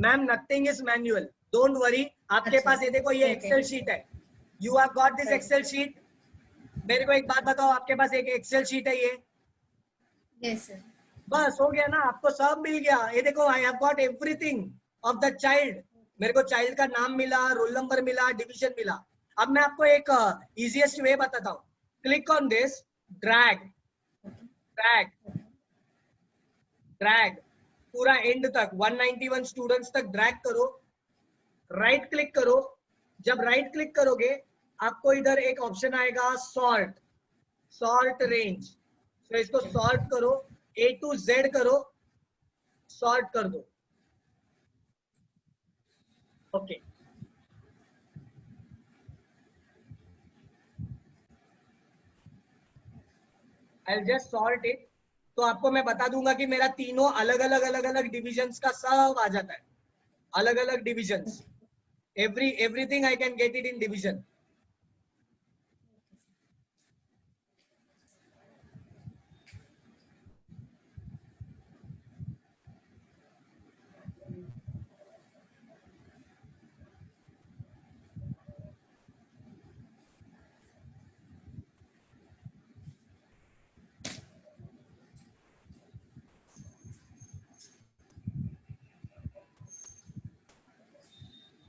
ma'am nothing is manual, don't worry. आपके पास ये देखो ये एक्सेल शीट है, you have got this excel sheet. मेरे को एक बात बताओ, आपके पास एक एक्सेल शीट है ये? Yes sir. बस हो गया ना, आपको सब मिल गया। ये देखो I have got everything of the child. मेरे को चाइल्ड का नाम मिला, रोल नंबर मिला, डिवीजन मिला। अब मैं आपको एक इजीएस्ट वे बताता हूँ। Click on this, drag drag drag पूरा एंड तक 191 स्टूडेंट्स तक ड्रैग करो, राइट क्लिक करो। जब राइट क्लिक करोगे आपको इधर एक ऑप्शन आएगा सॉर्ट, सॉर्ट रेंज। तो इसको सॉर्ट करो, A to Z करो, सॉर्ट कर दो। Okay I will just sort it. तो आपको मैं बता दूंगा कि मेरा तीनों अलग अलग डिविजन्स का सब आ जाता है, अलग अलग divisions. Everything I can get it in division.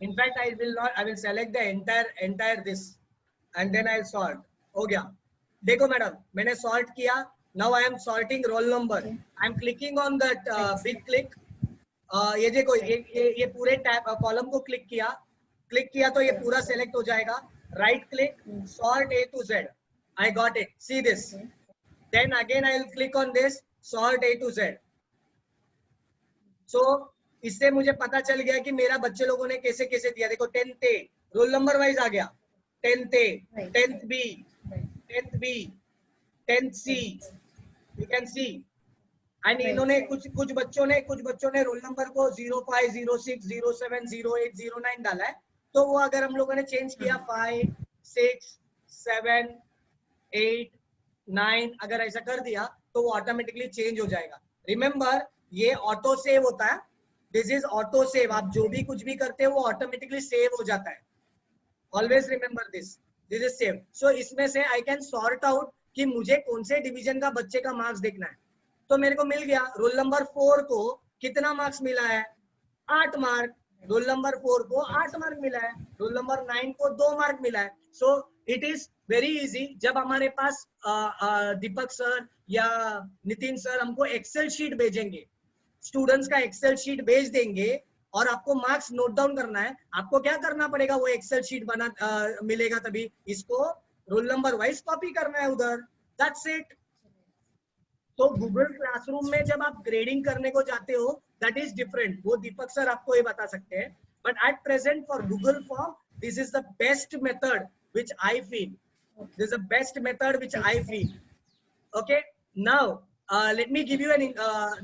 In fact, I will select the entire this and then I'll sort. हो गया। देखो मैडम, मैंने सॉर्ट किया। Now I am sorting roll number. I am clicking on that big click. ये देखो ये पूरे tab column को क्लिक किया तो ये पूरा सेलेक्ट हो जाएगा। Right click, sort A to Z. I got it. See this. Then again I will click on this, sort A to Z. So इससे मुझे पता चल गया कि मेरा बच्चे लोगों ने कैसे कैसे दिया। देखो 10th A roll number wise आ गया, 10th A, 10th B, 10th B, 10th C, you can see। And इन्होंने कुछ बच्चों ने रोल नंबर को 05, 06, 07, 08, 09 डाला है। तो वो अगर हम लोगों ने चेंज किया 5, 6, 7, 8, 9 अगर ऐसा कर दिया तो वो ऑटोमेटिकली चेंज हो जाएगा। रिमेम्बर ये ऑटो सेव होता है, दिस इज ऑटो सेव। आप जो भी कुछ भी करते हो वो ऑटोमेटिकली सेव हो जाता है। Always remember this is save. So इसमें से आई कैन सॉर्ट आउट कि मुझे कौन से डिवीजन का बच्चे का मार्क्स देखना है। तो मेरे को मिल गया रोल नंबर 4 को कितना मार्क्स मिला है, 8 मार्क। रोल नंबर 4 को 8 मार्क मिला है, रोल नंबर 9 को 2 मार्क मिला है। So it is very easy. जब हमारे पास दीपक सर या नितिन सर हमको एक्सेल शीट भेजेंगे, स्टूडेंट्स का एक्सेल शीट भेज देंगे और आपको मार्क्स नोट डाउन करना है, आपको क्या करना पड़ेगा? वो एक्सेल शीट मिलेगा तभी इसको रोल नंबर वाइज कॉपी करना है उधर, दैट्स इट। तो गूगल क्लासरूम में जब आप ग्रेडिंग करने को जाते हो दैट इज डिफरेंट, वो दीपक सर आपको ये बता सकते हैं। But at present for Google form this is the best method which I feel, this is the best method which I feel. Okay, now let me give you an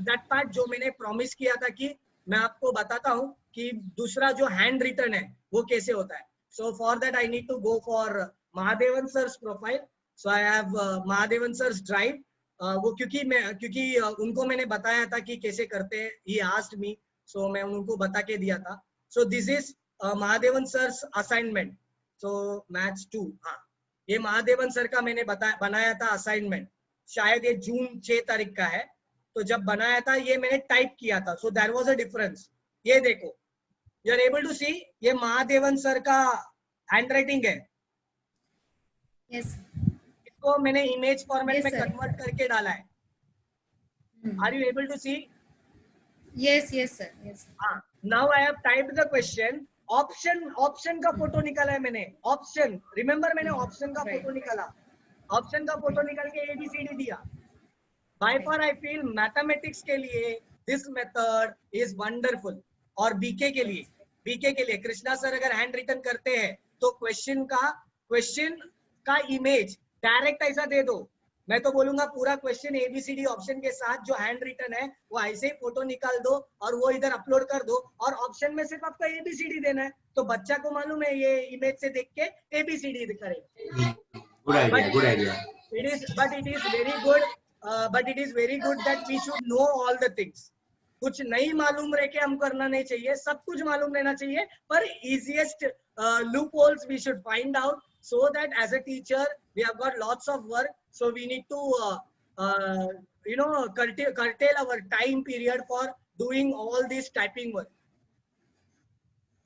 that part जो मैंने promise किया था कि मैं आपको बताता हूँ कि दूसरा जो हैंड रिटन है वो कैसे होता है। So for that I need to go for Mahadevan sir's profile. So I have Mahadevan sir's drive. वो क्योंकि उनको मैंने बताया था कि कैसे करते हैं, he asked me, so मैं उनको बता के दिया था। So this is Mahadevan sir's assignment. So maths 2, हाँ ये महादेवन सर का मैंने बनाया था असाइनमेंट, शायद ये जून 6 तारीख का है। तो जब बनाया था ये मैंने टाइप किया था, so there was a difference। ये देखो, you are able to see, ये महादेवन सर का हैंड राइटिंग है। yes. को मैंने इमेज फॉर्मेट में कन्वर्ट करके डाला है। Are you able to see? Yes yes sir, yes. Now I have typed the question. Option का फोटो निकाला है मैंने, ऑप्शन, रिमेम्बर मैंने ऑप्शन का फोटो निकाला, ऑप्शन का फोटो निकाल के ABCD दिया। By far I feel mathematics के लिए दिस मेथड इज वंडरफुल। और बीके के लिए कृष्णा सर अगर हैंड रिटन करते हैं तो क्वेश्चन का इमेज डायरेक्ट ऐसा दे दो। मैं तो बोलूंगा पूरा क्वेश्चन ABCD ऑप्शन के साथ जो हैंड रिटन है वो ऐसे ही फोटो निकाल दो और वो इधर अपलोड कर दो, और ऑप्शन में सिर्फ आपको ABCD देना है, तो बच्चा को मालूम है ये इमेज से देख के ABCD करेगा। Good idea, good idea. But it is very good that we should know all the things. कुछ नहीं मालूम रह के हम करना नहीं चाहिए, सब कुछ मालूम रहना चाहिए, पर easiest loopholes we should find out, so that as a teacher we have got lots of work, so we need to curtail our time period for doing all this typing work.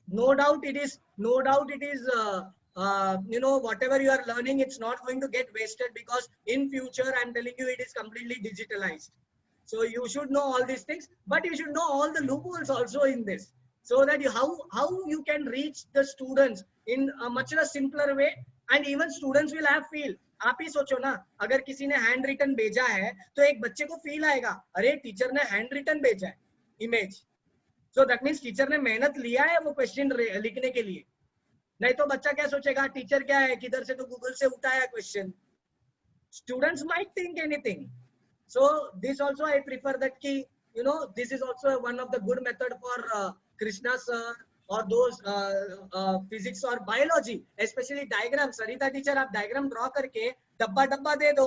No doubt it is whatever you are learning, it's not going to get wasted, because in future I'm telling you it is completely digitalized. So you should know all these things, but you should know all the loopholes also in this, so that how you can reach the students in a much simpler way, and even students will have feel. आप ही सोचो ना, अगर किसी ने hand written भेजा है तो एक बच्चे को फील आएगा, अरे टीचर ने हैंड रिटन भेजा है image, so that means teacher ने मेहनत लिया है वो क्वेश्चन लिखने के लिए। नहीं तो बच्चा क्या सोचेगा, टीचर क्या है किधर से तो गूगल से उठाया question. Students might think anything, so this also I prefer that कि this is also one of the good method for Krishna sir or those physics और biology, especially diagram। सरिता टीचर आप डायग्राम ड्रॉ करके डब्बा दे दो,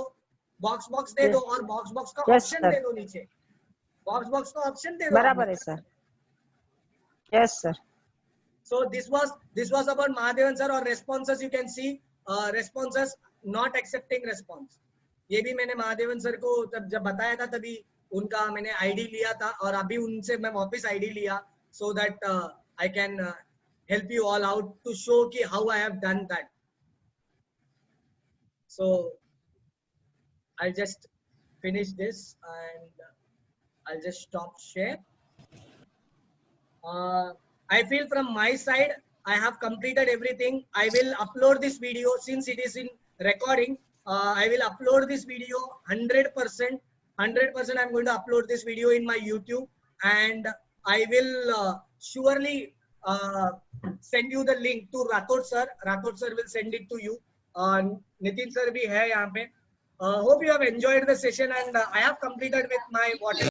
box दे दो, और box का option दे दो, नीचे बॉक्स का ऑप्शन दे दो। बराबर है sir. Yes sir. So this was about Mahadevan sir, और responses you can see responses not accepting response। ये भी मैंने महादेवन सर को जब बताया था तभी उनका मैंने आईडी लिया था, और अभी उनसे मैं वापस आईडी लिया, so that I can help you all out to show कि how I have done that। So I'll just finish this and I'll just stop share। I feel from my side I have completed everything. I will upload this video since it is in recording. I will upload this video 100%. 100% I'm going to upload this video in my YouTube, and I will surely send you the link to Rathod sir. Rathod sir will send it to you. Nitin sir bhi hai yahan pe। Hope you have enjoyed the session, and I have completed with my whatever